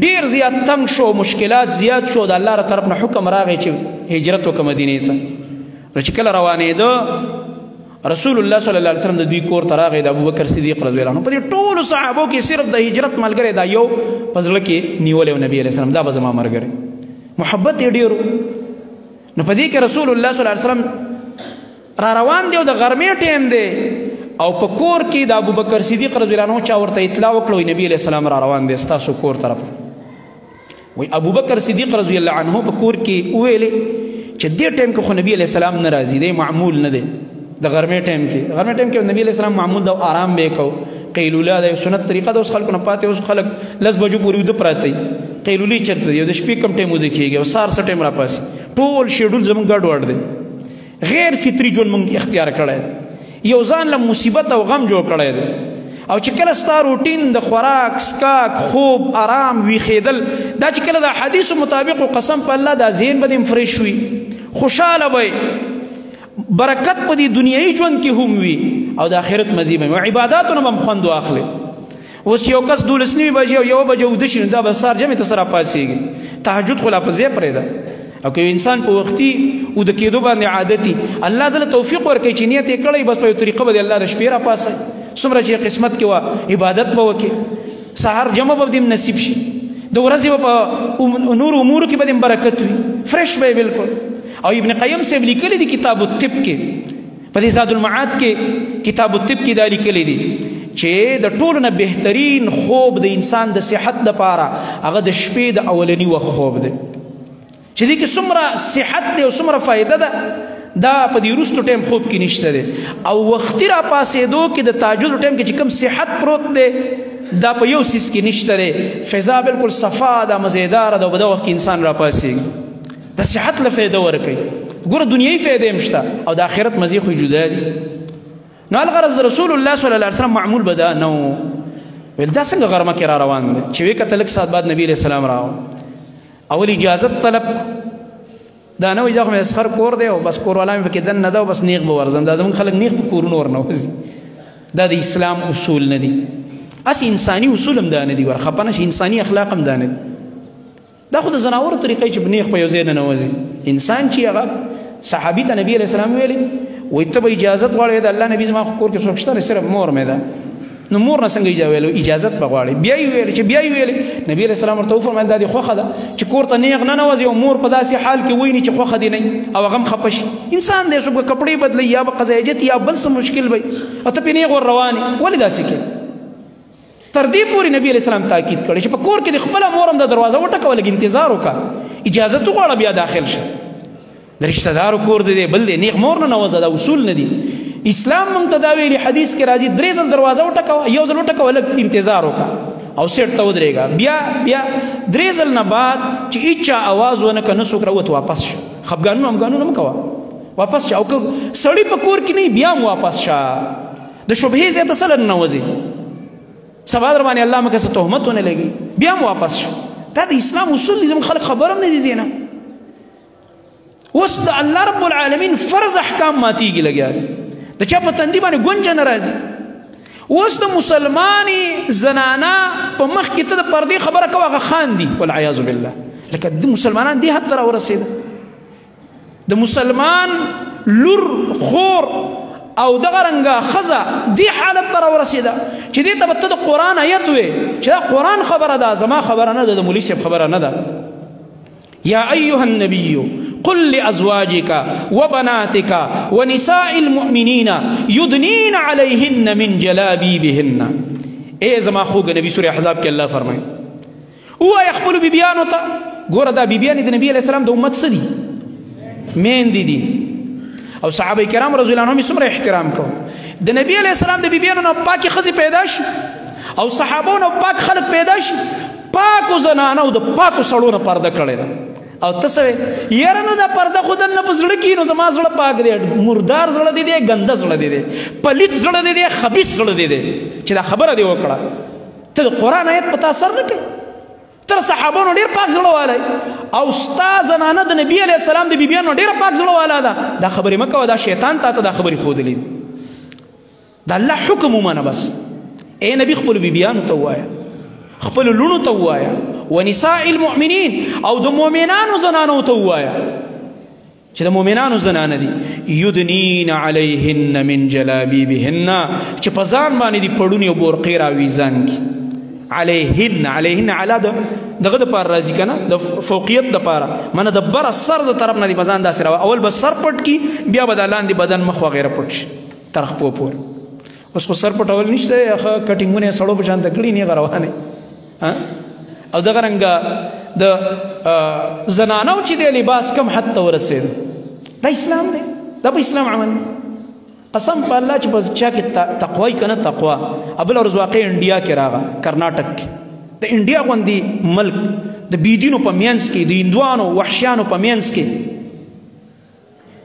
ډیر زیات تنگ شو، مشکلات زیات شو، د الله طرف نه حکم راغی چې هجرت وکړه مدینې ته. چې کله روانېده رسول الله صلی الله علیه وسلم د دوی کور ته راغی، د ابوبکر صدیق رضی الله عنه. په دې ټولو صحابو کې صرف د هجرت ملګری دا یو په زړه کې نیولی و نبي علیه السلام، دا به زما ملګری. محبت یې ډېر نو په دې کې رسول الله صلی الله علیه وسلم را روان دی او د غرمې ټیم دی او په کور کې د ابوبکر صدیق رضی الله عنه چا ورته اطلاع وکړه نبي علیه السلام را روان دی ستاسو کور طرف ته. وایي ابوبکر صدیق رضی الله عنه په کور کې وویلې چې دې ټیم کې خو نبي علیه السلام نه راځي، دی معمول نه دی. د غرمې ټیم کې نبی علیه السلام معمول د آرام به یې کوو، قیلوله د سنت طریقه ده. اوس خلکو نه پاتې، اوس خلک 10 بجو پورې وده پراته وي، قیلولې چېرته دی، د شپې کم ټایم وده کېږي او سهار څه ټایم راپاسي. ټول شیډول زموږ ګډوډ دی، غیر فطري ژوند موږ اختیار کړی دی، یو ځان له مصیبت او غم جوړ کړی دی. او چې کله ستا روټین د خوراک، سکاک، خوب، آرام، ویښېدل دا چې کله د حدیثو مطابق و قسم په الله دا ذهن به دې فرش وي، خوشحاله به برکت په دې دنیایي ژوند کې هم وي او د آخرت مزې به وي، عباداتو نه به هم خوند واخلې. اوس یو کس 12 بجې او 1 بجه وده شي نو دا به سهار جمعې ته څه راپاڅېږي؟ تهجد خو لا په ځای پرېږده. او که یو انسان په وختي وده کېدو باندې عادتي، الله دله توفیق ورکوي چې نیت یې کړی بس په یو طریقه به د الله د شپې راپاسی، څومره چې قسمت کې وه عبادت به وکړي، سهار جمع به دې نصیب شي، د ورځې به په نور امورو کې به دې برکت وي، فرش به بالکل. او ابن قیم صاحب لیکلی دی کتاب الطب کې، په دې زاد المعاد کې کتاب الطب کې دا لیکلی دی چې د ټولو نه بهترین خوب د انسان د صحت دپاره هغه د شپې د اولني وخت خوب دی، چې دې کې څومره صحت دی او څومره فایده ده دا په دې وروستو ټایم خوب کې نشته دی. او وختي راپاڅېدو کې د تهجد ټایم کې چې کوم صحت پروت دی دا په یو څیز کې نشته دی، فضا بالکل صفا ده، مزیداره ده، او په دغه وخت کې انسان راپاڅېږي د صحت له فایده ورکوي. ګوره دنیایي فایده هم شته او د آخرت مزې خو جدا دي. نو الغرض د رسول الله صلی الله علیه وسلم معمول به دا نه و. ویل دا څنګه غرمه کې را روان دی چې ویې کته لږ ساعت بعد نبي علیه السلام راغی. اول اجازت طلب دا نه وایي دا خو مې اسخر کور دی او بس کوروالا مې پکې دننه ده او بس نیغ به ورځم. دا زموږ خلک نیغ په کورونو ورنوځي، دا د اسلام اصول نه دي. هسې انساني اصول هم دا نه دي، ورخفه نه شي، انساني اخلاق هم دا نه دي. دا خو د زناورو طریقې چې نیغ په یو ځای ننوځي. انسان چې هغه صحابي ته نبي علیه السلام ویلي وایي ته به اجازت غواړې د الله نبي زما خو کور کې څوک شته نه، صرف مور مې ده. نو مور نه څنګه ویلو اجازت به غواړې؟ بیا یې ویلې چې بیا یې ویلې نبي علیه السلام ورته وفرمیل دا دې خوښه ده چې کور ته نیغ ننوځي او مور په داسې حال کې ویني چې خوښه دې نه او هغه هم خفه شي. انسان دی څوک به کپړې بدلوي یا به قضایجت یا بل څه مشکل وي او ته پرې نیغ ور روان یې، ولې داسې کوې؟ تر دې پورې نبي علیه السلام تاکید کړی چې په کور کې د خپله مور هم د دروازه وټکوه، لږ انتظار وکړه، اجازت وغواړه بیا داخل شه. د رشته دارو کور دی بل دی، نیغ مور نه نوځه، دا اصول نه دي. اسلام موږ ته دا ویلي حدیث کې راځي 3 ځل دروازه وټکوه، یو ځل وټکوه، لږ انتظار وکړه او سیټ ته ودرېږه، بیا 3 ځل نه بعد چې هېچا اواز ونه کړه، نه څوک راووت، واپس شه. خفګانونه همګانونه مه کوه، واپس شه. او که سړی په کور کې نه بیا هم واپس شه، د شبهې ځای ته څه له ننوځې، سبا در باندې الله مکه څه تهمت ونه لګي، بیا هم واپس شه. دا د اسلام اصول دي، زموږ خلک خبر هم نه دي دې نه. اوس د الله رب العالمین فرض احکام ماتېږي لګیا دي، د چا په تندي باندې ګونجه نه راځي. اوس د مسلمانې زنانه په مخ کې ته د پردې خبره کوه هغه خاندي والعیاذ بالله، لکه د مسلمانان دې حد ته راورسېده. د مسلمان لور، خور او دغه رنګه ښځه دې حالت ته راورسېده چې دې ته به ته د قرآن ایت وې چې دا قرآن خبره ده، زما خبره نه ده، د مولوي صاحب خبره نه ده. یا ایها النبی قل لأزواجك وبناتك ونساء المؤمنين يدنين عليهن من جلابيبهن. اے زما خوږ نبی سورة احزاب کې الله فرمایي ووایه خپلو بیبیانو ته، ګوره دا بیبیانې د نبي علیه السلام د امت څه دي؟ میندې دي. او صحابه کرام رضی الله عنهم څومره احترام کوو. د نبی علیه السلام د بیبیانو نه پاکې ښځې پیدا شي او صحابو نه پاک خلک پیدا شي، پاکو زنانو د پاکو سړو نه پرده کړې ده. او ته څه وې؟ یاره نه دا پرده خو دننه په زړه کې نو زما زړه پاک دی، مردار زړه دی دی، ګنده زړه دی دی، پلیت زړه دی دی، خبیث زړه دی دی چې دا خبره دې وکړه. ته د قرآن آیت په تا اثر نه کوي، تر صحابانو ډېر پاک زړه والی او ستا زنانه د نبي علیه السلام د بیبیانو ډېره پاک زړه والا ده. دا خبرې مه کوه، دا شیطان تا ته دا خبرې ښودلې دي. د الله حکم ومنه بس اے نبی خپلو بیبیانو ته ووایه خپلو لوڼو ته ووایه ونساء المؤمنین او د مؤمنانو زنانو ته ووایه چې د مؤمنانو زنانه دي یدنین علیهن من جلابیبهن چې په ځان باندې دي پړونې او بورقې راویزان کي علیهن علا دغه دپاره راځي که نه د فوقیت دپاره منه د بره سر د طرف نه دي په ځان داسې راوه اول به سر پټ کي بیا به د لاندې بدن مخ وغیره پټ شي تر خپو پورې اوس خو سر پټول نشته ښه کټینګونه یې سړو په شان ته کړي نیغه روانې او دغه رنګه د زنانو چې دی لباس کم حد ته ورسېد دا اسلام دی دا په اسلام عمل دی قسم په الله چې په چا کې تقوا که نه تقوا بله ورځ واقع انډیا کې راغه کرناټک کې د انډیا غوندې ملک د بېدینو په منځ کې د هندوانو وحشیانو په منځ کې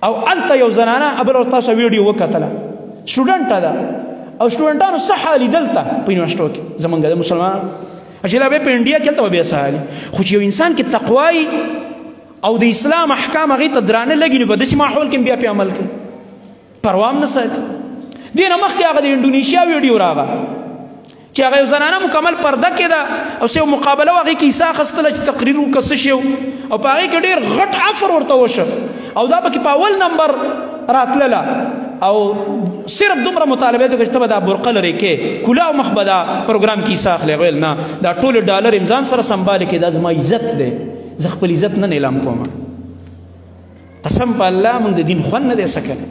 او هلته یو زنانه بله ورځ تاسو ویډیو وکتله سټوډنټه ده او سټوډنټانو څه حالي دلته په یونیورسټو کې زمونږ د مسلمانانو چې لا به په انډیا کې هلته به بیا څه حالي خو چې یو انسان کې تقوا او د اسلام احکام هغې ته درانه لګي نو په داسې ماحول کې بیا پې عمل کوي پروا هم نه ساتي دې نه مخکې هغه د انډونیشیا ویډیو راغه چې هغه یو زنانه مکمل پرده کې ده او څه یو مقابله و هغې کې کیسه اخیستله چې تقریر وکړه څه شی او په هغې کې ډېر غټ عفر ورته وشه او دا پکې په اول نمبر راتلله او صرف دومره مطالبه ده چې ته به دا برقه لرې کې کلا او مخ به دا پروګرام کیسه اخلې ویل نه دا ټول ډالر امځان سره سنبالې کې دا زما عزت دی زه خپل عزت نه نیلام کوم قسم په الله موږ د دین خوند نه دی سکلی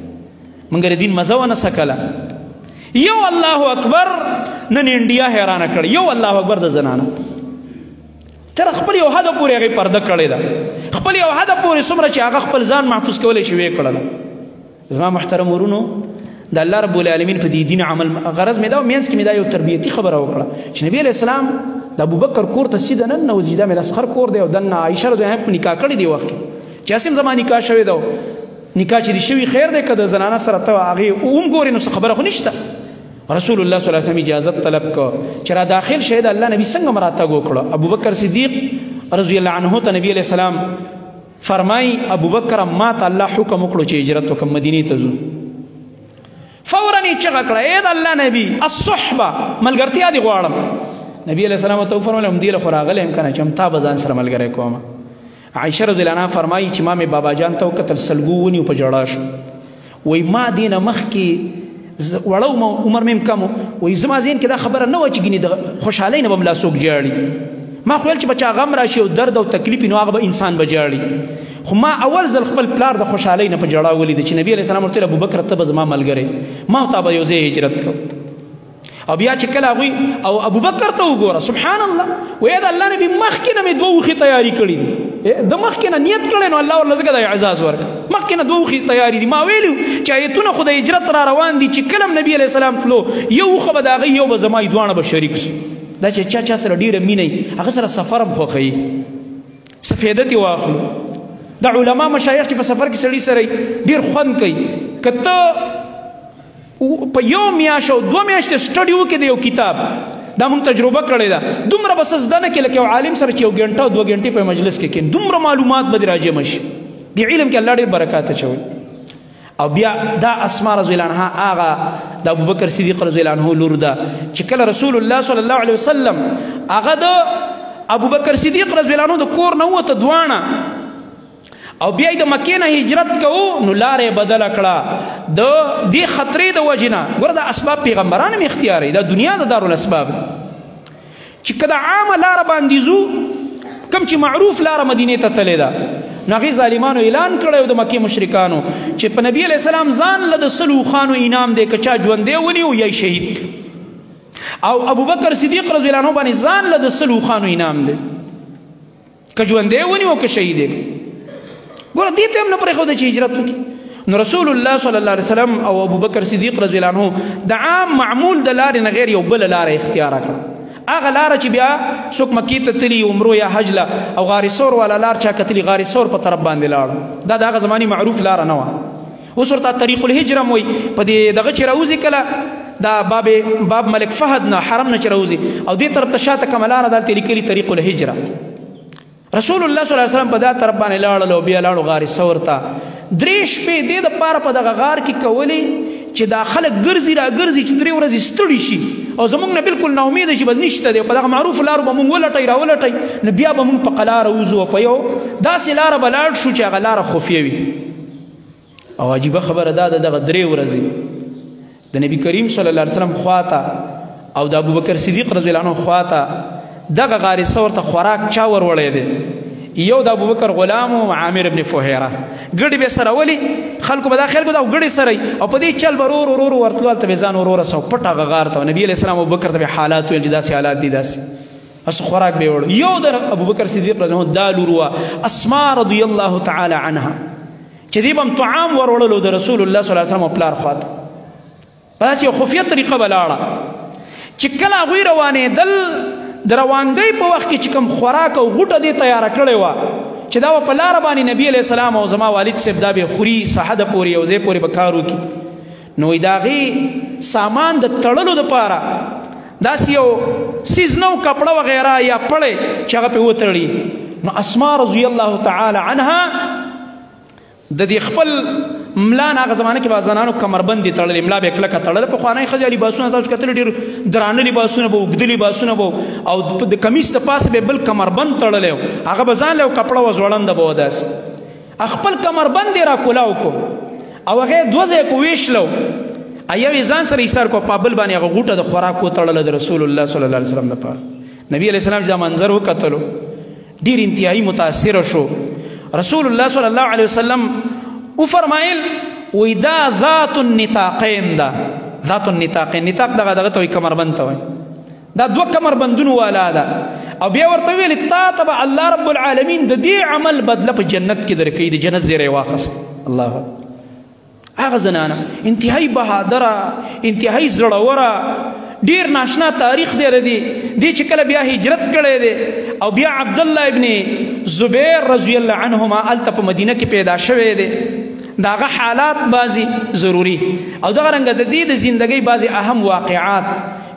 موږ د دین مزه ونه سکله یو الله اکبر نن انډیا حیرانه کړ یو الله اکبر د زنانه تر خپل یو حد پورې هغې پرده کړې ده خپل یو حد پورې څومره چې هغه خپل ځان محفوظ کولی شي ویې کړله زما محترم ورونو د الله رب العالمین په دې دین عمل غرض مې دا منځ کې مې دا یو تربیتي خبره وکړه چې نبی علیه السلام د ابوبکر کور ته سیده ننوځي دا مې الاسخر کور دی او دننه عایشه رضی الله عنها په نکاح کړی دی وخت کې چې هسې هم زما نکاح شوی ده نکاح چې دې شوي خیر دی که د زنانه سره ته هغې وګورې نو څه خبره خو نشته رسول الله صلی الله علیه وسلم اجازت طلب کو چې را داخل شه د الله نبی څنګه مراتب وکړه ابوبکر صدیق رضی الله عنه ته نبی علیه السلام فرمای ابوبکر ما ته الله حکم وکړو چې هجرت وکړم مدینې ته ځو فورا یې چغه کړه ای د الله نبی الصحبه ملګرتیا دې غواړم نبی علیه السلام ته وفرمایل همدې له خو راغلی یم که نه چې هم تا به ځان سره ملګری کوم عایشه رضی الله عنها فرمایي چې ما مې بابا جان ته وکتل سلګو ونیو په ژړا شو وایي ما دې نه مخکې وړه عمر مې هم کم وایي زما ذهن کې دا خبره نه وه چې ګینې د خوشحالۍ نه به ملا څوک ژاړي ما خو ویل چې به چا غم راشي او درد او تکلیف نو هغه به انسان به ژاړي خو ما اول ځل خپل پلار د خوشحالۍ نه په ژړا ولیده چې نبي علیه السلام ورته ویل ابوبکر ته به زما ملګری ما او تا به یو ځای هجرت کوو او بیا چې کله هغوی او ابوبکر ته وګوره سبحان الله وایي د الله نبي مخکې نه مې دوه وښې تیاري کړي دي د مخکې نه نیت کړی نو الله ورله ځکه دا اعزاز ورکړه مخکې نه دوه وښې تیاري دي ما ویلي چې ایتونه خو د هجرت را روان دي چې کله نبي علیه السلام تلو یو وښه به د هغې یو به زما دواړه به شریک سو دا چې چا سره ډېره مینه وي هغه سره سفر هم خوښوي څه فایده ترې واخلو د علما مشایخ چې په سفر کې سړي سره ډېر خوند کوي که ته په یو میاشت او دوه میاشتې سټډي وکړې د یو کتاب دا موږ تجربه کړې ده دومره به څه زده نه کړې لکه یو عالم سره چې یو ګنټه او دوه ګنټې په مجلس کې کښېني دومره معلومات به دې راجمع شي دې علم کې الله ډېر برکات اچوي او بیا دا اسما رضی الله عنها هغه د ابوبکر صدیق رضی الله عنه لور ده چې کله رسول الله صلی الله علیه وسلم هغه د ابوبکر صدیق رضی الله عنه د کور نه ووته دواړه او بیا د مکې نه هجرت کوو نو لاره یې بدله کړه د دې خطرې د وجې نه ګوره دا اسباب پیغمبران هم اختیاروي دا دنیا د دارالاسباب ده چې که د عامه لاره باندې ځو کوم چې معروف لاره مدینې ته تلې ده نو هغې ظالمانو اعلان کړی د مکې مشرکانو چې په نبي علیه السلام ځان له د سلو اوښانو انعام دی که چا ژوندی ونیو یا شهید او ابوبکر صدیق رضی الله عنه باندې ځان له د سلو اوښانو انعام دی که ژوندی ونیو که شهید دی ګوره دې ته هم نه پرېښوده چې هجرت وکړي نو رسول الله صلی الله علیه وسلم او ابوبکر صدیق رضی الله عنه د عام معمول د لارې نه غیر یو بله لاره اختیاره کړه هغه لاره چې بیا څوک مکې ته تلي عمرو یا حج له او غار سور والا لار چا کتلي غار سور په طرف باندې لاړه دا د هغه زماني معروف لاره نه وه اوس ورته طریق الهجره هم وایي په دې دغه چې راوځي کله دا باب ملک فهد نه حرم نه چې راوځي او دې طرف ته شاته کومه لاره دلته لیکلي طریق الهجره رسول الله صلی الله علیه وسلم په دا طرف باندې لاړل او بیا لاړو غار ثور ته 3 شپې دې دپاره په دغه غار کې کولې چې دا خلک ګرځي را ګرځي چې 3 ورځې ستړي شي او زمونږ نه بالکل ناامیده شي بس نشته دی په دغه معروف لارو به مونږ ولټئ را ولټئ نو بیا به مونږ په قلاره وځو په یو داسې لاره به لاړ شو چې هغه لاره خفیه وي او عجیبه خبره دا ده دغه 3 ورځې د نبي کریم صلی الله علیه وسلم خواته او د ابوبکر صدیق رضی الله عنه خواته دغه غارسه ورته خوراک چا وروړی دی یو د ابوبکر غلام او عامر ابن فهیره ګډې به سره ولي خلکو به دا خیال کو دا ګډې سره او په دې چل به ورور ورتلو هلته به ځان ورور رسو پټ هغه غار ته نبي علیه السلام ابوبکر ته به حالات ویل چې داسې حالات دي داسې بس خوراک به وړو یو د ابوبکر صدیق رضی الله عنه دا لور وه اسما رضی الله تعالی عنها چې دی به هم طعام وروړلو د رسول الله صلی الله علیه وسلم پلار خواته په داسې یو خفیه طریقه به لاړه چې کله هغوی روانېدل د روانګۍ په وخت کې چې کوم خوراک او غوټه دې تیاره کړې وه چې دا به په لاره باندې نبي علیه السلام او زما والد صاحب دا به خوري سحده پورې یو ځای پورې به کار وکړي نو د هغې سامان د تړلو دپاره داسې یو څیز نه و کپړه وغیره یا پړی چې هغه پې وتړي نو اسما رضی الله تعالی عنها د دې خپل ملا نه هغه زمانه کې به زنانو کمربندې تړلې ملا به یې کلکه تړله پخوانی ښځې لباسونه تاسو کتل ډېر درانه لباسونه به اوږده لباسونه به او د کمیس د پاسه به بل کمربند تړلی و هغه به ځان له یو کپړه وه ځوړنده به وه داسې خپل کمربند یې راکولاو کو او هغه یې 2 ځایه کو ویشلو یو یې ځان سره ایسار کو په بل باندې هغه غوټه د خوراک وتړله د رسول الله صلی الله علیه وسلم لپاره نبي علیه السلام چې دا منظر وکتلو ډېر انتهایي متاثره شو رسول الله صلی الله علیه وسلم وفرمایل وی دا ذات النطاقین دا ذات النطاقین نطاق دغه ته وایي کمربند ته وایي دا 2 کمربندونو والا ده او بیا ورته ویل تا ته به الله رب العالمین د دې عمل بدله په جنت کې درکوي د جنت زیری واخست الله هغه زنانه انتهایی بهادره انتهایی زړوره ډیر ناشنا تاریخ دی ردی دی چې کله بیا هجرت کړی دی او بیا عبدالله ابن زبیر رضی الله عنهما هلته په مدینه کې پیدا شوی دی د هغه حالات بعضې ضروري او دغه رنګه د دې د زندګۍ بعضې اهم واقعات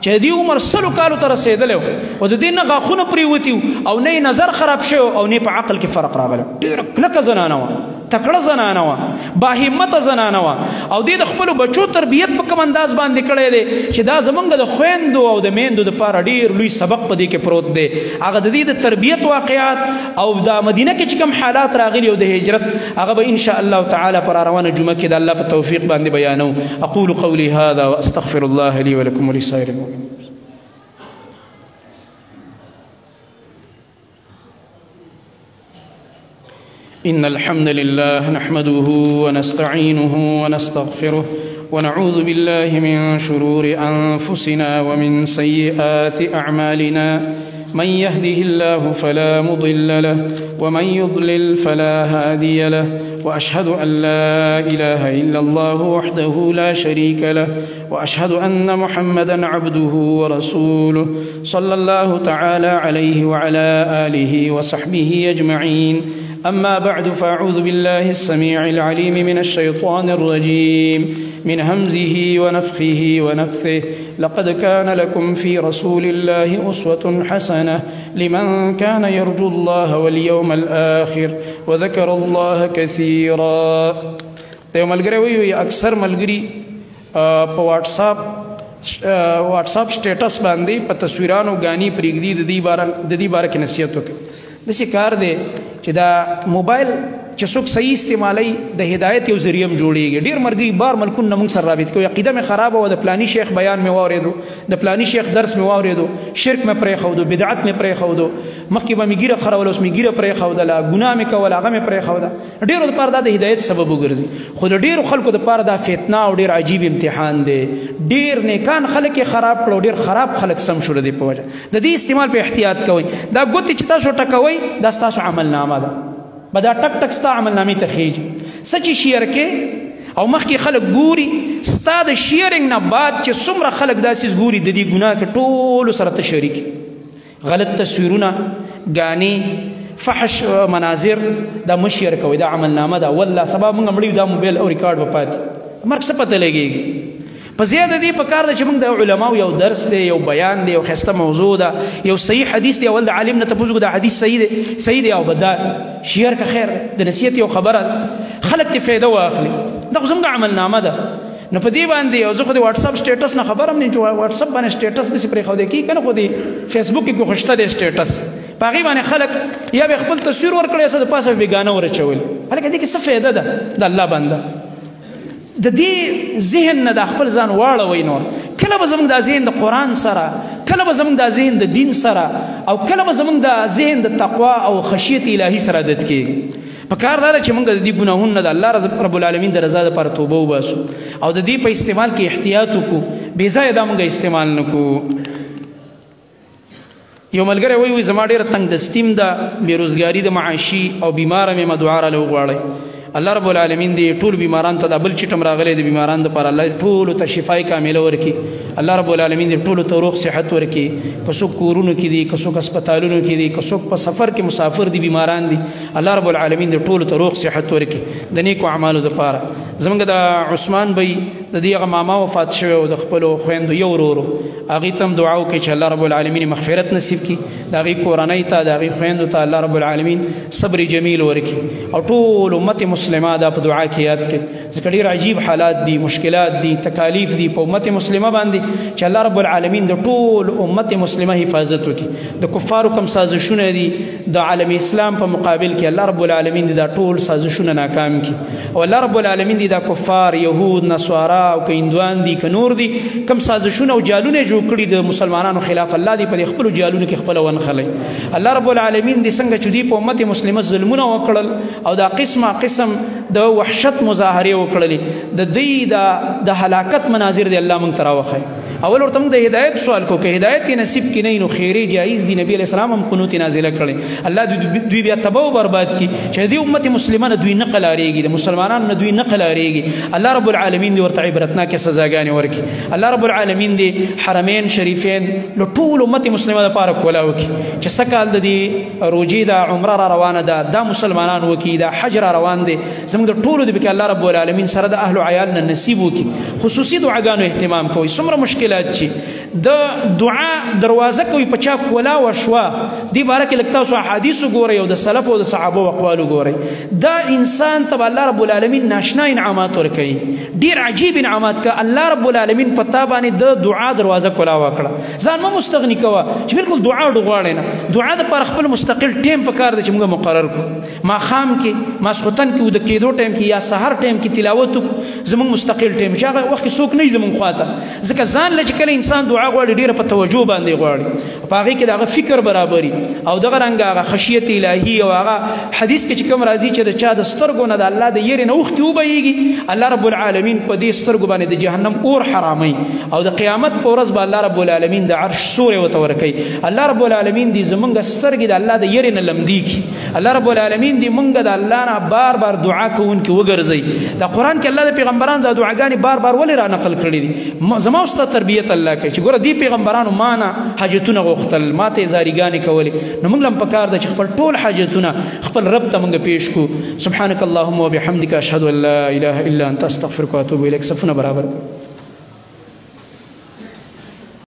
چې د دې عمر 100 کالو ته رسېدلی او د دې نه غاښونه پرېوتي او نه یې نظر خراب شوی او نه په عقل کې فرق راغلی ډېره کلکه زنانه وه تکړه زنانه وه باهمته زنانه وه او دې د خپلو بچو تربیت په کوم انداز باندې کړی دی چې دا زمونږ د خویندو او د میندو دپاره ډېر لوی سبق په دې کې پروت دی هغه د دې د تربیت واقعات او د مدینه کې چې کوم حالات راغلي او د هجرت هغه به ان شاء الله تعالی پر روانه جمعه کې د الله په توفیق باندې بیانو اقول قولي هذا واستغفر الله لي ولكم ولسائر المؤمنين إن الحمد لله نحمده ونستعينه ونستغفره ونعوذ بالله من شرور أنفسنا ومن سيئات أعمالنا من يهده الله فلا مضل له ومن يضلل فلا هادي له وأشهد أن لا إله إلا الله وحده لا شريك له وأشهد أن محمدا عبده ورسوله صلى الله تعالى عليه وعلى آله وصحبه أجمعين أما بعد فأعوذ بالله السميع العليم من الشيطان الرجيم من همزه ونفخه ونفثه لقد كان لكم في رسول الله أسوة حسنة لمن كان يرجو الله واليوم الآخر وذكر الله كثيرا تيوم القروي أكثر ملقري واتساپ سٹیٹس باندې په تصویرانو غاني پرېږدي د دې باره کې نصیحت وکړي داسې کار دی چې دا موبایل چې څوک صحیح استعمالوي د هدایت یو ذریعه هم جوړېږي ډېر مرګي بار ملکونه نه موږ سره رابط کوي عقیده مې خرابه وه د پلاني شیخ بیان مې واورېدو د پلاني شیخ درس مې واورېدو شرک مې پرېښودو بدعت مې پرېښودو مخکې به مې ږیره خرول اوس مې ږیره پرېښودله ګناه مې کوله هغه مې پرېښوده ډېرو دپاره دا د هدایت سبب وګرځي خو د ډېرو خلکو دپاره دا فتنه او ډېر عجیب امتحان دی ډېر نیکان خلک یې خراب کړو ډېر خراب خلک سم شو د دې په وجه د دې استعمال په احتیاط کوئ دا ګوتې چې تاسو ټکوئ دا ستاسو عملنامه ده به دا ټک ټک ستا عملنامې ته خیږي څه چې شیر کې او مخکې خلک ګوري ستا د شیرنګ نه بعد چې څومره خلک داسې ګوري د دې ګناه کې ټولو سره ته شریک غلط تصویرونه ګانې فحش مناظر دا مه شیر کوئ دا عملنامه ده والله سبا موږ مړي دا موبایل او ریکارډ به پاتې مرګ څه پته لګېږي په زیاده دی په کار ده چې موږ د علماو یو درس دی یو بیان دی یو ښایسته موضوع ده یو صحیح حدیث دی اول د عالم نه تپوس وکړو دا حدیث صحیح دی او بد شیر که خیر د نصیحت یو خبره خلک ترې فایده واخلي دا خو زموږ عملنامه ده نو په دې باندې او زه خو د واتس اپ سټیټس نه خبر هم نه چې واتس اپ باندې سټیټس داسې پرېښودی کېږي که نه خو د فیسبوک کې خوشته دی سټیټس په هغې باندې خلک یا به خپل تصویر ورکړی څه د پاسه بېګانه ورچول هلکه دې کې څه فایده ده د الله بنده د دې ذهن نه دا خپل ځان واړوئ نور کله به زموږ دا ذهن د قرآن سره کله به زموږ دا ذهن د دین سره او کله به زموږ دا ذهن د تقوا او خشیت الهي سره عادت کېږي په کار دا ده چې موږ د دې ګناهونو نه د الله رب العالمین د رضا دپاره توبه وباسو او د دې په استعمال کې احتیاط وکړو بې ځایه دا موږ استعمال نه کړو یو ملګری وایي زما ډېره تنګ دستیم ده بېروزګاري د معاشي او بیماره مې دعا راله وغواړئ الله رب العالمین دې ټول بیمارانو ته دا بل چټم راغلی د بیمارانو دپاره الله ټولو ته شفای کامله ورکړي الله رب العالمین دې ټولو ته روغ صحت ورکړي که څوک کورونو کې دي که څوک هسپتالونو کې دي که څوک په سفر کې مسافر دي بیماران دي الله رب العالمین دې ټولو ته روغ صحت ورکړي د نیکو اعمالو دپاره زموږ د عثمان بی د دې هغه ماما وفات شوی او د خپلو خویندو یو ورورو هغې ته هم دعا وکړئ چې الله رب العالمین مغفرت نصیب کړي د هغې کورنۍ ته د هغې خویندو ته الله رب العالمین صبر جمیل ورکړي او ټول امت مسلمه دا په دعا کې یاد کړي ځکه ډېر عجیب حالات دي مشکلات دي تکالیف دي په امت مسلمه باندې چې الله رب العالمین د ټول امت مسلمه حفاظت وکړي د کفارو کوم سازشونه دي د عالم اسلام په مقابل کې الله رب العالمین دا ټول سازشونه ناکام کړي او الله رب العالمین دا کفار یهود نصارا او که هندوان دي که نور دي کوم سازشونه او جالونه جوړ کړي د مسلمانانو خلاف الله دې په خپلو جالونو کې خپله ونښلی الله رب العالمین دې څنګه چې دوی په امت مسلمه ظلمونه وکړل او دا قسم د وحشت مظاهرې وکړلې د دوی د هلاکت مناظر دی الله موږ ته راوښی اول ورته موږ د هدایت سوال کوو که هدایت یې نصیب کې نه نو خیرې جایز دي نبي علیه السلام هم قنوت نازله کړی الله دوی بیا تباه و برباد کړي چې د امت مسلمه نه دوی نه قلاریږي د مسلمانانو نه دوی نه قلاریږي الله رب العالمین دې ورته عبرتناکې سزاګانې ورکړي الله رب العالمین دې حرمین شریفین له ټول امت مسلمه دپاره کولا وکړي چې څه کال د دې روژې دا عمره را روانه ده دا مسلمانان وکړي دا حج را روان دی زموږ د ټولو د الله رب العالمین سره د اهل عیال نه نصیب وکړي خصوصي دعاګانو اهتمام کوئ څومره مشکلات چې د دعا دروازه کوي په چا کولا وشوه دې باره کې لږ تاسو احادیث وګورئ او د سلفو او د صحابو اقوال وګورئ دا انسان ته به الله رب العالمین ناشنا انعامات ورکوي ډېر عجیب انعامات که الله رب العالمین په تا باندې د دعا دروازه کولا وکړه ځان مه مستغني کوه چې بلکل دعا غواړئ نه دعا دپاره خپل مستقل ټیم په کار دی چې موږ مقرر کړو ماښام کې ماسخوتن کې وده کېدو ټایم کې یا سهار ټایم کې تلاوت وکړو زموږ مستقل ټایم چې هغه وخت کې څوک نه وي زموږ خواته ځکه ځان چې کله انسان دعا غواړي ډېره په توجه باندې غواړي په هغې کې د هغه فکر برابري او دغه رنګه هغه خشیت الهي او هغه حدیث کې چې کوم راځي چې د چا د سترګو نه د الله د یېرې نه اوښکې وبهیږي الله رب العالمین په دې سترګو باندې د جهنم اور حراموي او د قیامت په ورځ به الله رب العالمین د عرش سورې ورته ورکوي الله رب العالمین دې زموږ سترګې د الله د یېرې نه لمدي کړي الله رب العالمین دې موږ د الله نه بار بار دعا کوونکي وګرځوي د قرآن کې الله د پیغمبرانو د دعاګانې بار بار ولې را نقل کړي دي زما او ستا تربیت الله کوي چې ګوره دې پیغمبرانو ما نه حاجتونه غوښتل ما ته یې زاریګانې کولې نو موږ له هم پکار ده چې خپل ټول حاجتونه خپل رب ته موږ پیش کړو سبحانک اللهم وبحمدک اشهد ان لا اله الا انت استغفرک واتوب الیک صفونه برابر